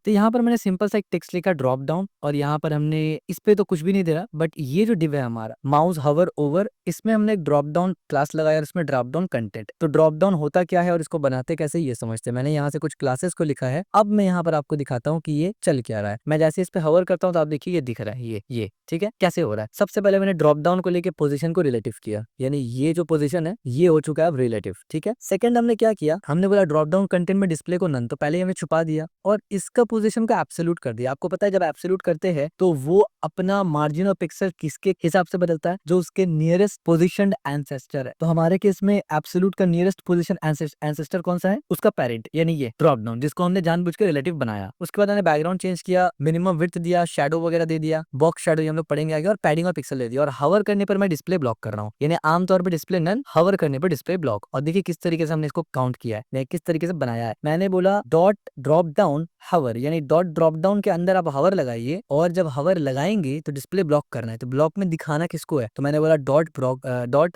Speaker 1: तो यहाँ पर मैंने सिंपल सा एक टेक्स्ट लिखा ड्रॉप डाउन, और यहाँ पर हमने इस पे तो कुछ भी नहीं दे रहा, बट ये जो डिव है हमारा माउस हवर ओवर, इसमें हमने एक ड्रॉप डाउन क्लास लगाया और इसमें ड्रॉप डाउन कंटेंट। तो ड्रॉप डाउन होता क्या है और इसको बनाते कैसे ये समझते हैं। मैंने यहाँ से कुछ क्लासेस को लिखा है। अब मैं यहाँ पर आपको दिखाता हूँ कि ये चल क्या रहा है। मैं जैसे इस पे हवर करता हूँ तो आप देखिए ये दिख रहा है, ये ठीक है कैसे हो रहा है। सबसे पहले मैंने ड्रॉप डाउन को लेके पोजीशन को रिलेटिव किया, यानी ये जो पोजीशन है ये हो चुका है अब रिलेटिव, ठीक है। सेकंड हमने क्या किया, हमने बोला ड्रॉप डाउन कंटेंट में डिस्प्ले को नन, तो पहले हमें छुपा दिया और इसका पोजीशन को एब्सोल्यूट कर दिया। आपको पता है जब एब्सोल्यूट करते हैं तो वो अपना मार्जिन ऑफ पिक्सल किसके हिसाब से बदलता है, जो उसके नियरेस्ट पोजीशनड एंसेस्टर है। तो हमारे केस में एब्सोल्यूट का नियरेस्ट पोजीशन एंसेस्टर कौन सा है, उसका पेरेंट, यानी ये ड्रॉप डाउन जिसको हमने जानबूझ के रिलेटिव बनाया। उसके बाद हमने बैकग्राउंड चेंज किया, मिनिमम विड्थ दिया, शैडो वगैरह दे दिया, बॉक्स शैडो हम लोग पढ़ेंगे आगे, और पैडिंग और पिक्सल दे दिया। और हवर करने पर मैं डिस्प्ले ब्लॉक कर रहा हूँ, यानी आमतौर पर डिस्प्ले नन, हवर करने पर डिस्प्ले ब्लॉक। और देखिए किस तरीके से हमने इसको काउंट किया है, किस तरीके से बनाया है। मैंने बोला डॉट ड्रॉप डाउन हवर, यानी डॉट ड्रॉप डाउन के अंदर आप हवर लगाइए, और जब हवर लगाएंगे तो डिस्प्ले ब्लॉक करना है। तो ब्लॉक में दिखाना किसको है, तो मैंने बोला डॉट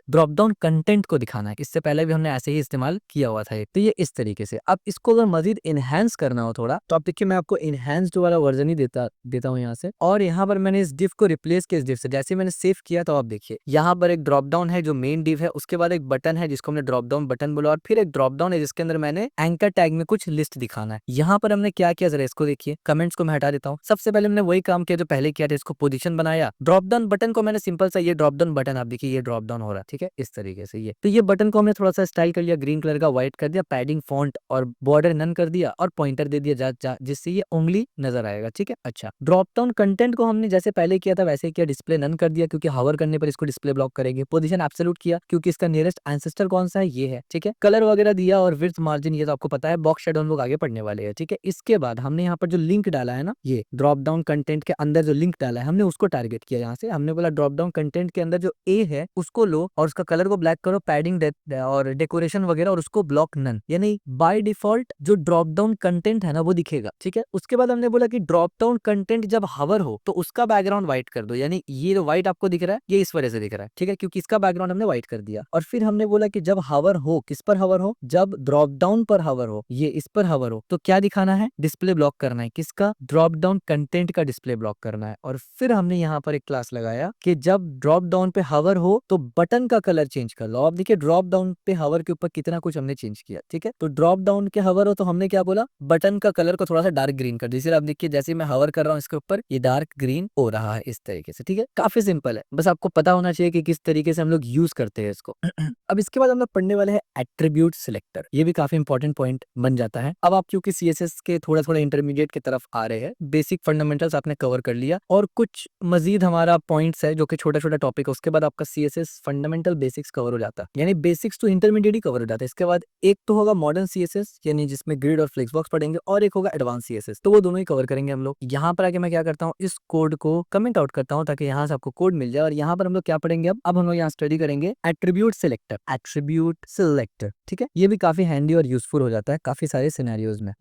Speaker 1: ड्रॉप डाउन कंटेंट को दिखाना है। इससे पहले भी हमने ऐसे ही इस्तेमाल किया हुआ था। तो ये इस तरीके से। अब इसको अगर मजीद इनहेंस करना हो थोड़ा, तो आप देखिए मैं आपको इनहेंस्ड वाला वर्जन ही देता हूँ यहाँ से। और यहाँ पर मैंने इस डिव को रिप्लेस किया इस डिव से। जैसे मैंने सेव किया तो आप देखिए यहाँ पर एक ड्रॉप डाउन है जो मेन डिव है, उसके बाद एक बटन है जिसको हमने ड्रॉप डाउन बटन बोला, और फिर एक ड्रॉप डाउन है जिसके अंदर मैंने एंकर टैग में कुछ लिस्ट दिखाना है। यहाँ पर हमने क्या किया जरा इसको देखिए, कमेंट्स को मैं हटा देता हूँ। सबसे पहले हमने वही काम किया जो पहले किया था, इसको पोजीशन बनाया। ड्रॉप डाउन बटन को मैंने सिंपल सा ये ड्रॉप डाउन बटन, आप देखिए ये ड्रॉप डाउन हो रहा है, ठीक है इस तरीके से। ये तो ये बटन को हमने थोड़ा सा स्टाइल कर लिया, ग्रीन कलर का व्हाइट कर दिया, पैडिंग फॉन्ट और बॉर्डर नन कर दिया, और पॉइंटर दे दिया जिससे ये उंगली नजर आएगा, ठीक है। अच्छा, ड्रॉप डाउन कंटेंट को हमने जैसे पहले किया था वैसे ही किया, डिस्प्ले नन कर दिया क्योंकि हवर करने पर इसको डिस्प्ले ब्लॉक करेंगे। पोजीशन एब्सोल्यूट किया क्योंकि इसका नियरेस्ट एंसेस्टर कौन सा है, ये है, ठीक है। कलर वगैरह दिया और विड्थ मार्जिन ये तो आपको पता है। बॉक्स शैडो हम लोग आगे पढ़ने वाले हैं, ठीक है। इसके बाद हमने यहाँ पर जो लिंक डाला है ना, ये ड्रॉप डाउन कंटेंट के अंदर जो लिंक डाला है हमने उसको टारगेट किया। यहाँ से हमने बोला ड्रॉप डाउन कंटेंट के अंदर जो ए है उसको लो और उसका कलर को ब्लैक करो, पैडिंग और डेकोरेशन वगैरह, और उसको ब्लॉक नन, यानी बाय डिफॉल्ट जो ड्रॉप डाउन कंटेंट है ना वो दिखेगा, ठीक है। उसके बाद हमने बोला कि ड्रॉप डाउन कंटेंट जब हवर हो तो उसका बैकग्राउंड व्हाइट कर दो, यानी ये जो व्हाइट आपको दिख रहा है ये इस वजह से दिख रहा है, ठीक है, क्योंकि इसका बैकग्राउंड हमने व्हाइट कर दिया। और फिर हमने बोला कि जब हवर हो, किस पर हवर हो, जब ड्रॉप डाउन पर हवर हो, ये इस पर हवर हो, तो क्या दिखाना है, डिस्प्ले ब्लॉक करना है। किसका, ड्रॉप डाउन कंटेंट का डिस्प्ले ब्लॉक करना है। और फिर हमने यहाँ पर एक क्लास लगाया कि जब ड्रॉप डाउन पे हवर हो तो बटन का कलर चेंज कर लो। अब देखिए ड्रॉप डाउन पे हवर के ऊपर कितना कुछ हमने चेंज किया, ठीक है। तो ड्रॉप डाउन के हवर हो तो हमने क्या बोला, बटन का कलर को थोड़ा सा डार्क ग्रीन कर दीजिए। आप देखिए जैसे मैं हवर कर रहा हूँ इसके ऊपर ये डार्क ग्रीन हो रहा है इस तरीके से, ठीक है। काफी सिंपल है, बस आपको पता होना चाहिए कि किस तरीके से हम लोग यूज करते हैं इसको। अब इसके बाद हम लोग पढ़ने वाले हैं एट्रीब्यूट सिलेक्टर। ये भी काफी इंपॉर्टेंट पॉइंट बन जाता है। अब आप क्योंकि सीएसएस के थोड़ा थोड़ा इंटरमीडिएट की तरफ आ रहे हैं, बेसिक फंडामेंटल्स आपने कवर कर लिया और कुछ मजीद हमारा पॉइंट्स है जो कि छोटा छोटा टॉपिक है, उसके बाद आपका सीएसएस फंडामेंटल बेसिक्स कवर हो जाता है, यानी बेसिक्स तो इंटरमीडिएट ही कवर हो जाता है। इसके बाद एक तो होगा मॉडर्न सीएसएस यानी जिसमें ग्रिड और फ्लेक्सबॉक्स पढ़ेंगे, और एक होगा एडवांस सीएसएस, तो वो दोनों ही कवर करेंगे हम लोग। यहाँ पर आके मैं क्या करता हूँ, इस कोड को कमेंट आउट करता हूँ ताकि यहाँ से आपको कोड मिल जाए। और यहाँ पर हम लोग क्या पढ़ेंगे, अब हम लोग यहाँ स्टडी करेंगे एट्रीब्यूट सिलेक्टर, एट्रीब्यूट सिलेक्टर, ठीक है। ये भी काफी हैंडी और यूजफुल हो जाता है काफी सारे सिनेरियोज में।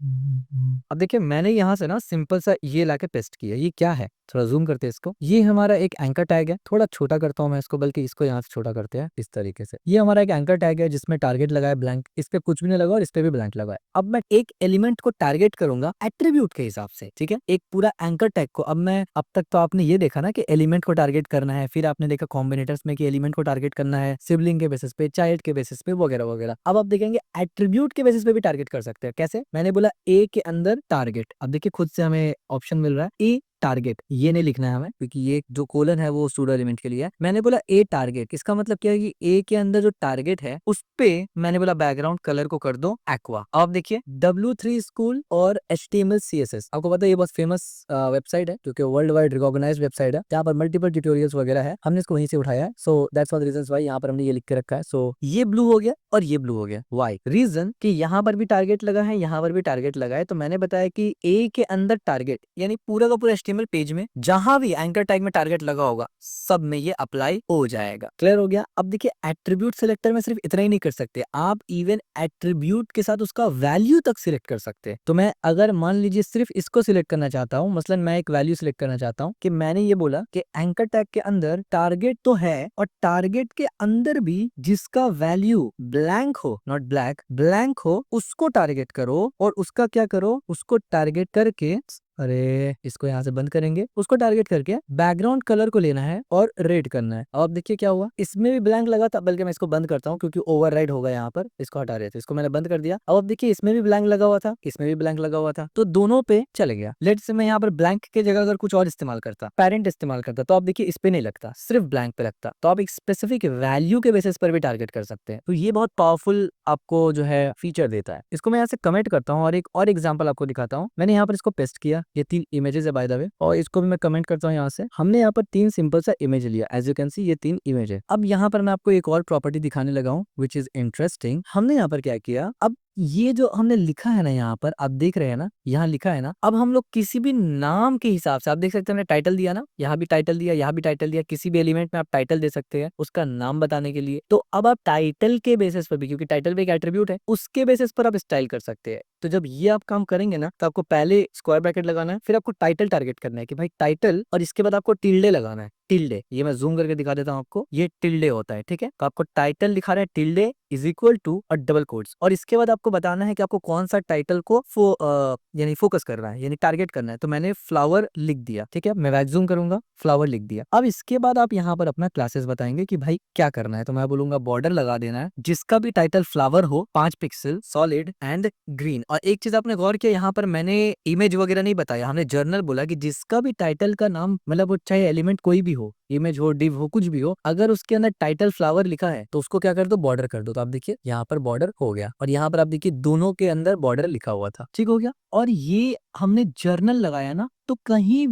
Speaker 1: अब देखिए मैंने यहाँ से ना सिंपल सा ये लाके पेस्ट किया। ये क्या है, थोड़ा जूम करते हैं इसको। ये हमारा एक एंकर टैग है, थोड़ा छोटा करता हूँ मैं इसको, बल्कि इसको यहाँ से छोटा करते हैं इस तरीके से। ये हमारा एक एंकर टैग है जिसमें टारगेट लगाया ब्लैंक, इस पे कुछ भी नहीं लगा और इस पे भी ब्लैंक लगा है। अब मैं एक एलिमेंट को टारगेट करूंगा एट्रीब्यूट के हिसाब से, ठीक है, एक पूरा एंकर टैग को। अब तक तो आपने ये देखा ना कि एलिमेंट को टारगेट करना है, फिर आपने देखा कॉम्बिनेटर्स में कि एलिमेंट को टारगेट करना है सिबलिंग के बेसिस पे, चाइल्ड के बेसिस पे वगैरह वगैरह। अब आप देखेंगे एट्रीब्यूट के बेसिस पे भी टारगेट कर सकते हैं। कैसे, मैंने बोला ए के अंदर टारगेट, अब देखिए खुद से हमें ऑप्शन मिल रहा है ए टारगेट, ये नहीं लिखना है हमें क्योंकि ये जो कोलन है वो सूडो एलिमेंट के लिए है। मैंने बोला ए टारगेट, इसका मतलब क्या है कि ए के अंदर जो टारगेट है उस पे मैंने बोला बैकग्राउंड कलर को कर दो एक्वा। अब देखिए W3 स्कूल और HTML CSS, आपको पता है ये बहुत फेमस वेबसाइट है जो कि वर्ल्ड वाइड रिकॉग्नाइज्ड वेबसाइट है, जहाँ पर मल्टीपल ट्यूटोरियल्स वगैरह है। हमने इसको वहीं से उठाया है, so that's one reasons why यहाँ पर हमने ये लिख के रखा है। सो ये ब्लू हो गया और ये ब्लू हो गया, व्हाई, रीजन कि यहाँ पर भी टारगेट लगा है, यहाँ पर भी टारगेट लगा है। तो मैंने बताया कि ए के अंदर टारगेट यानी पूरा का पूरा HTML पेज में जहां भी एंकर टैग में टारगेट लगा होगा सब में ये अप्लाई हो जाएगा। क्लियर हो गया। अब देखिए एट्रीब्यूट सिलेक्टर में सिर्फ इतना ही नहीं कर सकते, आप इवन एट्रीब्यूट के साथ उसका वैल्यू तक सिलेक्ट कर सकते हैं। तो मैं अगर मान लीजिए सिर्फ इसको सिलेक्ट करना चाहता हूँ, मसलन मैं एक वैल्यू सिलेक्ट करना चाहता हूँ कि मैंने ये बोला कि एंकर टैग के अंदर टारगेट तो है और टारगेट के अंदर भी जिसका वैल्यू ब्लैंक हो, नॉट ब्लैक, ब्लैंक हो उसको टारगेट करो और उसका क्या करो, उसको टारगेट करके, अरे इसको यहाँ से बंद करेंगे, उसको टारगेट करके बैकग्राउंड कलर को लेना है और रेड करना है। अब देखिए क्या हुआ, इसमें भी ब्लैंक लगा था, बल्कि मैं इसको बंद करता हूँ क्योंकि ओवरराइड होगा यहाँ पर, इसको हटा रहे थे, इसको मैंने बंद कर दिया। अब देखिए इसमें भी ब्लैंक लगा हुआ था, इसमें भी ब्लैंक लगा हुआ था, तो दोनों पे चले गया। लेट्स से मैं यहाँ पर ब्लैंक के जगह अगर कुछ और इस्तेमाल करता, पेरेंट इस्तेमाल करता, तो आप देखिए इस पे नहीं लगता, सिर्फ ब्लैंक पे लगता। तो आप एक स्पेसिफिक वैल्यू के बेसिस पर भी टारगेट कर सकते हैं। तो ये बहुत पावरफुल आपको जो है फीचर देता है। इसको मैं यहाँ से कमेंट करता हूँ और एक और एग्जांपल आपको दिखाता हूँ। मैंने यहाँ पर इसको पेस्ट किया, ये 3 इमेजेस है बाय द वे, और इसको भी मैं कमेंट करता हूँ यहाँ से। हमने यहाँ पर 3 सिंपल सा इमेज लिया, एज यू कैन सी ये 3 इमेज है। अब यहाँ पर मैं आपको एक और प्रॉपर्टी दिखाने लगा हूँ विच इज इंटरेस्टिंग। हमने यहाँ पर क्या किया, अब ये जो हमने लिखा है ना, यहाँ पर आप देख रहे हैं ना, यहाँ लिखा है ना, अब हम लोग किसी भी नाम के हिसाब से, आप देख सकते हैं हमने टाइटल दिया ना, यहाँ भी टाइटल दिया, यहाँ भी टाइटल दिया, किसी भी एलिमेंट में आप टाइटल दे सकते हैं उसका नाम बताने के लिए। तो अब आप टाइटल के बेसिस पर भी, क्योंकि टाइटल भी एक एट्रीब्यूट है, उसके बेसिस पर आप स्टाइल कर सकते हैं। तो जब ये आप काम करेंगे ना, तो आपको पहले स्क्वायर ब्रैकेट लगाना है, फिर आपको टाइटल टारगेट करना है कि भाई टाइटल, और इसके बाद आपको टिल्डे लगाना है। टिल्डे, ये मैं जूम करके दिखा देता हूँ आपको, ये टिल्डे होता है, ठीक है। तो आपको टाइटल लिखा रहा है टिल्डे इज इक्वल टू और डबल कोट्स, और इसके बाद आपको बताना है कि आपको कौन सा टाइटल को यानी फोकस करना है, यानी टारगेट करना है। तो मैंने फ्लावर लिख दिया, ठीक है, मैं वैक्स जूम करूंगा, फ्लावर लिख दिया। अब इसके बाद आप यहाँ पर अपना क्लासेस बताएंगे कि भाई क्या करना है। तो मैं बोलूंगा बॉर्डर लगा देना है जिसका भी टाइटल फ्लावर हो, 5 पिक्सल, सॉलिड एंड ग्रीन। और एक चीज आपने गौर किया, यहाँ पर मैंने इमेज वगैरह नहीं बताया, हमने जर्नल बोला कि जिसका भी टाइटल का नाम, मतलब वो चाहे एलिमेंट कोई भी हो, इमेज हो, डिव हो, कुछ भी हो, अगर उसके अंदर टाइटल फ्लावर लिखा है तो उसको क्या कर दो, बॉर्डर कर दो। तो आप देखिए यहाँ पर बॉर्डर हो गया, और यहाँ पर आप देखिए दोनों के अंदर बॉर्डर लिखा हुआ था, ठीक हो गया। और ये हमने जर्नल लगाया ना, तो कहीं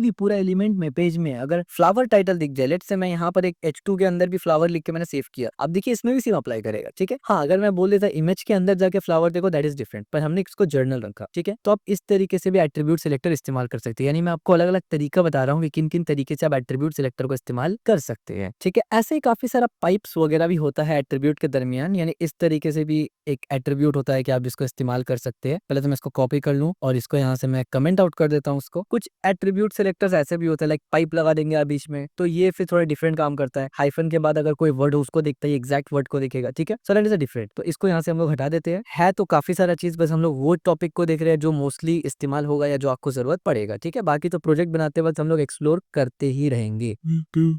Speaker 1: भी पूरा एलिमेंट में, पेज में अगर फ्लावर टाइटल दिख जाए, लेट्स से मैं यहाँ पर एक H2 के अंदर भी फ्लावर लिख के मैंने सेव किया, अब देखिए इसमें भी सेम अप्लाई करेगा, ठीक है। हाँ, अगर मैं बोल देता इमेज के अंदर जाके फ्लावर देखो, दैट इज डिफरेंट, पर हमने इसको जर्नल रखा, ठीक है। तो आप इस तरीके से भी एट्रीब्यूट सिलेक्टर इस्तेमाल कर सकते हैं, यानी मैं आपको अलग अलग तरीका बता रहा हूँ कि किन किन तरीके से आप एट्रीब्यूट सिलेक्टर को इस्तेमाल कर सकते हैं, ठीक है। ऐसे ही काफी सारा पाइप्स वगैरह भी होता है एट्रीब्यूट के दरमियान, यानी इस तरीके से भी एक एट्रीब्यूट होता है कि आप इसको इस्तेमाल कर सकते हैं। पहले तो मैं इसको कॉपी कर लूं और इसको यहाँ से मैं कमेंट आउट कर देता हूँ उसको। कुछ एट्रीब्यूट सिलेक्टर्स ऐसे भी होते हैं, लाइक पाइप लगा देंगे आप बीच में, तो ये फिर थोड़ा डिफरेंट काम करता है। हाइफन के बाद अगर कोई वर्ड हो उसको देखता है, एग्जैक्ट वर्ड को देखेगा, ठीक है। So that is a different, तो इसको यहाँ से हम लोग हटा देते हैं। है तो काफी सारा चीज, बस हम लोग वो टॉपिक को देख रहे हैं जो मोस्टली इस्तेमाल होगा या जो आपको जरूरत पड़ेगा, ठीक है। बाकी तो प्रोजेक्ट बनाते वक्त हम लोग एक्सप्लोर करते ही रहेंगे।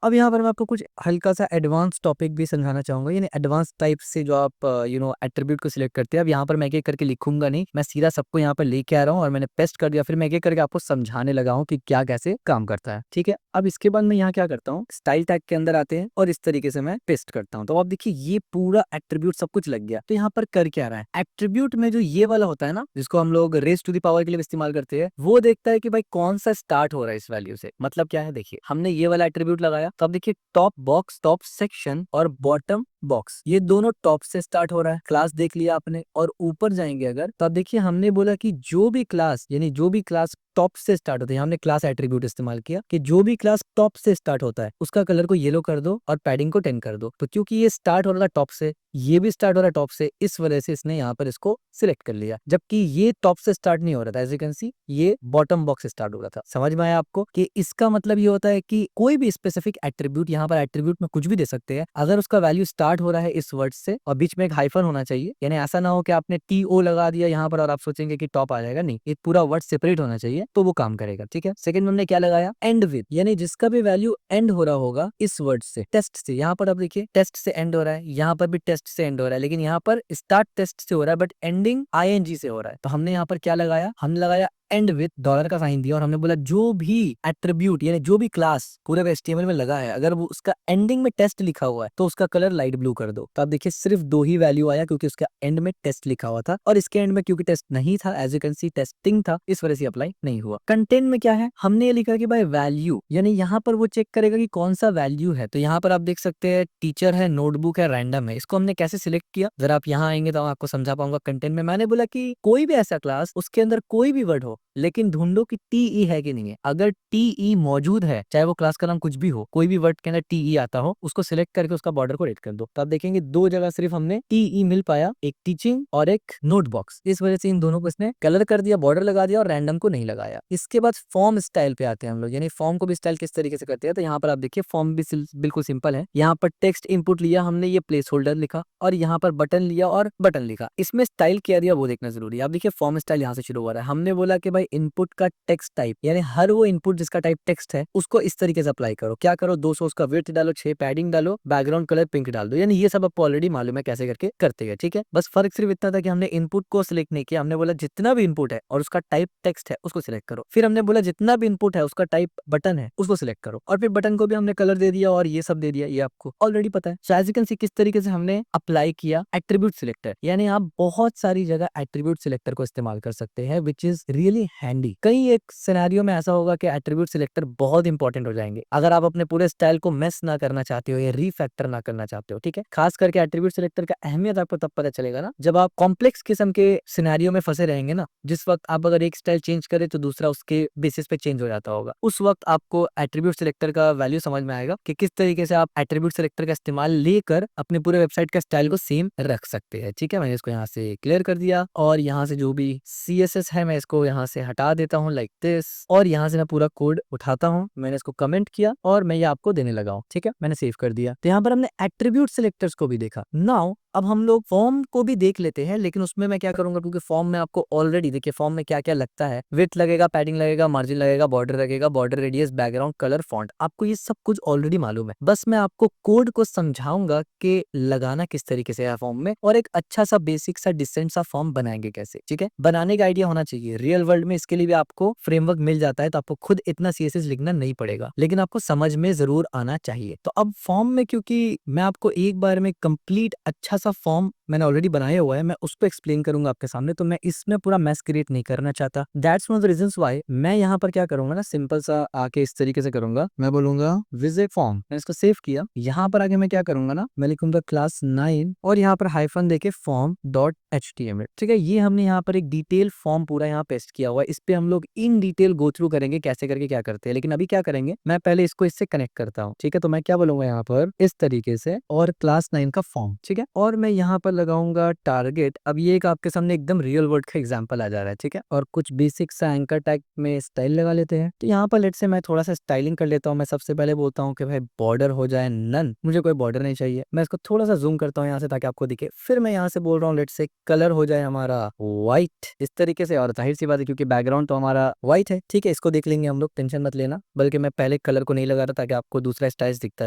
Speaker 1: अब यहाँ पर मैं आपको कुछ हल्का सा एडवांस टॉपिक भी समझाना चाहूंगा, यानी एडवांस टाइप से जो आप एट्रीब्यूट को सिलेक्ट करते हैं। अब यहाँ पर मैं एक करके लिखूंगा नहीं, मैं सीधा सबको यहाँ पर लेके आ रहा हूँ और मैंने पेस्ट कर दिया, फिर मैं एक करके आपको समझाने लगा हूँ कि क्या कैसे काम करता है, ठीक है। अब इसके बाद मैं यहाँ क्या करता हूँ, स्टाइल टैग के अंदर आते हैं और इस तरीके से मैं पेस्ट करता हूँ। तो आप देखिए ये पूरा एट्रीब्यूट सब कुछ लग गया। तो यहाँ पर कर क्या रहा है, एट्रीब्यूट में जो ये वाला होता है ना, जिसको हम लोग रेज टू द पावर के लिए इस्तेमाल करते हैं, वो देखता है कि भाई कौन सा स्टार्ट हो रहा है इस वैल्यू से। मतलब क्या है, देखिए हमने ये वाला एट्रीब्यूट लगाया, तो अब देखिए टॉप बॉक्स, टॉप सेक्शन और बॉटम बॉक्स, ये दोनों टॉप से स्टार्ट हो रहा है। क्लास देख लिया आपने, और ऊपर जाएंगे अगर, तो अब देखिए हमने बोला कि जो भी क्लास, यानी जो भी क्लास टॉप से स्टार्ट होता है, हमने क्लास एट्रीब्यूट इस्तेमाल किया कि जो भी क्लास टॉप से स्टार्ट होता है उसका कलर को येलो कर दो और पैडिंग को 10 कर दो। तो क्योंकि ये स्टार्ट हो रहा था टॉप से, ये भी स्टार्ट हो रहा है टॉप से, इस वजह से इसने यहाँ पर इसको सिलेक्ट कर लिया, जबकि ये टॉप से स्टार्ट नहीं हो रहा था। एज यू कैन सी ये बॉटम बॉक्स से स्टार्ट हो रहा था। समझ में आया आपको कि इसका मतलब ये होता है कि कोई भी स्पेसिफिक एट्रीब्यूट, यहाँ पर एट्रीब्यूट में कुछ भी दे सकते हैं, अगर उसका वैल्यू स्टार्ट हो रहा है इस वर्ड से और बीच में एक हाइफन होना चाहिए, यानी ऐसा ना हो कि आपने TO लगा दिया यहाँ पर और आप सोचेंगे कि टॉप आ जाएगा, नहीं, ये पूरा वर्ड सेपरेट होना चाहिए तो वो काम करेगा, ठीक है। सेकंड में हमने क्या लगाया, एंड विद, यानी जिसका भी वैल्यू एंड हो रहा होगा इस वर्ड से, टेस्ट से, यहाँ पर आप देखिए टेस्ट से एंड हो रहा है, यहाँ पर भी टेस्ट से एंड हो रहा है, लेकिन यहाँ पर स्टार्ट टेस्ट से हो रहा है बट एंडिंग ING से हो रहा है। तो हमने यहाँ पर क्या लगाया, हमने लगाया एंड विथ, डॉलर का साइन दिया, और हमने बोला जो भी एट्रीब्यूट यानी जो भी क्लास पूरे HTML में लगा है, अगर वो उसका एंडिंग में टेस्ट लिखा हुआ है तो उसका कलर लाइट ब्लू कर दो। तो आप देखिए सिर्फ 2 ही वैल्यू आया क्योंकि उसका एंड में टेस्ट लिखा हुआ था, और इसके एंड में क्योंकि टेस्ट नहीं था, as you can see testing था, इस वजह से अप्लाई नहीं हुआ। कंटेंट में क्या है, हमने ये लिखा कि भाई वैल्यू, यानी यहाँ पर वो चेक करेगा कि कौन सा वैल्यू है। तो यहाँ पर आप देख सकते हैं टीचर है, नोटबुक है, रैंडम है। इसको हमने कैसे सिलेक्ट किया, जरा आप यहाँ आएंगे तो आपको समझा पाऊंगा। कंटेंट में मैंने बोला कि कोई भी ऐसा क्लास उसके अंदर कोई भी वर्ड हो, लेकिन ढूंढो कि टीई है कि नहीं है। अगर टीई मौजूद है, चाहे वो क्लास का नाम कुछ भी हो, कोई भी वर्ड के अंदर टीई आता हो, उसको सिलेक्ट करके उसका बॉर्डर को रेड कर दो। तो आप देखेंगे दो जगह सिर्फ हमने टीई मिल पाया, एक टीचिंग और एक नोट बॉक्स। इस वजह से इन दोनों को इसने कलर कर दिया, बॉर्डर लगा दिया और रैंडम को नहीं लगाया। इसके बाद फॉर्म स्टाइल पे आते हैं हम लोग, यानी फॉर्म को भी स्टाइल किस तरीके से करते हैं। तो यहाँ पर आप देखिए फॉर्म भी बिल्कुल सिंपल है। यहाँ पर टेक्स्ट इनपुट लिया हमने, ये प्लेस होल्डर लिखा, और यहाँ पर बटन लिया और बटन लिखा। इसमें स्टाइल क्या दिया वो देखना जरूरी है। आप देखिए फॉर्म स्टाइल यहाँ से शुरू हो रहा है। हमने बोला कि भाई इनपुट का टेक्स्ट टाइप, यानी हर वो इनपुट जिसका टाइप टेक्स्ट है उसको इस तरीके से अप्लाई करो। क्या करो, 200 उसका विड्थ डालो, 6 पैडिंग डालो, बैकग्राउंड कलर पिंक डाल दो। यानी ये सब आपको ऑलरेडी मालूम है कैसे करके करते हैं, ठीक है। बस फर्क सिर्फ इतना था कि हमने इनपुट को सिलेक्ट नहीं किया, हमने बोला जितना भी इनपुट है और उसका टाइप टेक्स्ट है उसको सिलेक्ट करो। फिर हमने बोला जितना भी इनपुट है उसका टाइप बटन है उसको सिलेक्ट करो, और फिर बटन को भी हमने कलर दे दिया और ये सब दे दिया। ये आपको ऑलरेडी पता है। So as you can see किस तरीके से हमने अप्लाई किया एट्रीब्यूट सिलेक्टर। यानी आप बहुत सारी जगह एट्रीब्यूट सिलेक्टर को इस्तेमाल कर सकते हैं, विच इज रियली हैंडी। कई एक सिनेरियो में ऐसा होगा कि एट्रीब्यूट सिलेक्टर बहुत इंपॉर्टेंट हो जाएंगे अगर आप अपने पूरे स्टाइल को मेस ना करना चाहते हो या रीफैक्टर ना करना चाहते हो, ठीक है। खास करके एट्रीब्यूट सिलेक्टर का अहमियत आपको तब पता चलेगा ना जब आप कॉम्प्लेक्स किस्म के सिनेरियो में फंसे रहेंगे ना, जिस वक्त आप अगर एक स्टाइल चेंज करें तो दूसरा उसके बेसिस पे चेंज हो जाता होगा। उस वक्त आपको एट्रीब्यूट सिलेक्टर का वैल्यू समझ में आएगा कि किस तरीके से आप एट्रीब्यूट सिलेक्टर का इस्तेमाल लेकर अपने पूरे वेबसाइट का स्टाइल को सेम रख सकते हैं, ठीक है। मैंने इसको यहाँ से क्लियर कर दिया और यहाँ से जो भी CSS है मैं इसको यहाँ से हटा देता हूँ लाइक दिस, और यहाँ से मैं पूरा कोड उठाता हूँ। मैंने इसको कमेंट किया और मैं ये आपको देने लगा हूँ, ठीक है। मैंने सेव कर दिया। तो यहाँ पर हमने एट्रीब्यूट सिलेक्टर्स को भी देखा। नाउ अब हम लोग फॉर्म को भी देख लेते हैं, लेकिन उसमें मैं क्या करूंगा, क्योंकि फॉर्म में आपको ऑलरेडी देखिए फॉर्म में क्या क्या लगता है। विड्थ लगेगा, पैडिंग लगेगा, मार्जिन लगेगा, बॉर्डर लगेगा, border radius, background colour, font, आपको ये सब कुछ ऑलरेडी मालूम है। बस मैं आपको कोड को समझाऊंगा कि लगाना किस तरीके से है फॉर्म में, और एक अच्छा सा बेसिक सा डिसेंट सा फॉर्म बनाएंगे कैसे, ठीक है। बनाने का आइडिया होना चाहिए। रियल वर्ल्ड में इसके लिए भी आपको फ्रेमवर्क मिल जाता है, तो आपको खुद इतना CSS लिखना नहीं पड़ेगा, लेकिन आपको समझ में जरूर आना चाहिए। तो अब फॉर्म में, क्योंकि मैं आपको एक बार में कंप्लीट अच्छा सा फॉर्म मैंने ऑलरेडी बनाया हुआ है, मैं उसको एक्सप्लेन करूंगा आपके सामने, तो मैं इसमें पूरा मैस क्रिएट नहीं करना चाहता। That's one of the reasons why मैं यहाँ पर क्या करूंगा ना, सिंपल सा आके इस तरीके से करूंगा। मैं बोलूंगा विजिट फॉर्म, मैंने इसको सेव किया। यहाँ पर आगे मैं क्या करूंगा ना, मैं लिखूंगा क्लास 9 और यहाँ पर हाइफन देके form.html, ठीक है। ये हमने यहाँ पर एक डिटेल फॉर्म पूरा यहाँ पेस्ट किया हुआ है। इस पे हम लोग इन डिटेल गो थ्रू करेंगे कैसे करके क्या करते हैं, लेकिन अभी क्या करेंगे, मैं पहले इसको इससे कनेक्ट करता हूँ, ठीक है। तो मैं क्या बोलूंगा यहाँ पर इस तरीके से, और क्लास 9 का फॉर्म, ठीक है, और मैं यहाँ पर लगाऊंगा टारगेट। अब ये एक आपके सामने एकदम रियल वर्ल्ड का एग्जांपल आ जा रहा है, ठीक है। और कुछ बेसिक सा एंकर टैग में स्टाइल लगा लेते हैं। तो यहाँ पर लेट से मैं थोड़ा सा स्टाइलिंग कर लेता हूँ। मैं सबसे पहले बोलता हूँ कि भाई बॉर्डर हो जाए नन, मुझे कोई बॉर्डर नहीं चाहिए। मैं इसको थोड़ा सा जूम करता हूँ यहाँ से ताकि आपको दिखे। फिर मैं यहाँ से बोल रहा हूँ लेट से कलर हो जाए हमारा व्हाइट, इस तरीके से। और जाहिर सी बात है क्योंकि बैकग्राउंड तो हमारा व्हाइट है, ठीक है, इसको देख लेंगे हम लोग, टेंशन मत लेना। बल्कि मैं पहले कलर को नहीं लगा रहा ताकि आपको दूसरा स्टाइल दिखता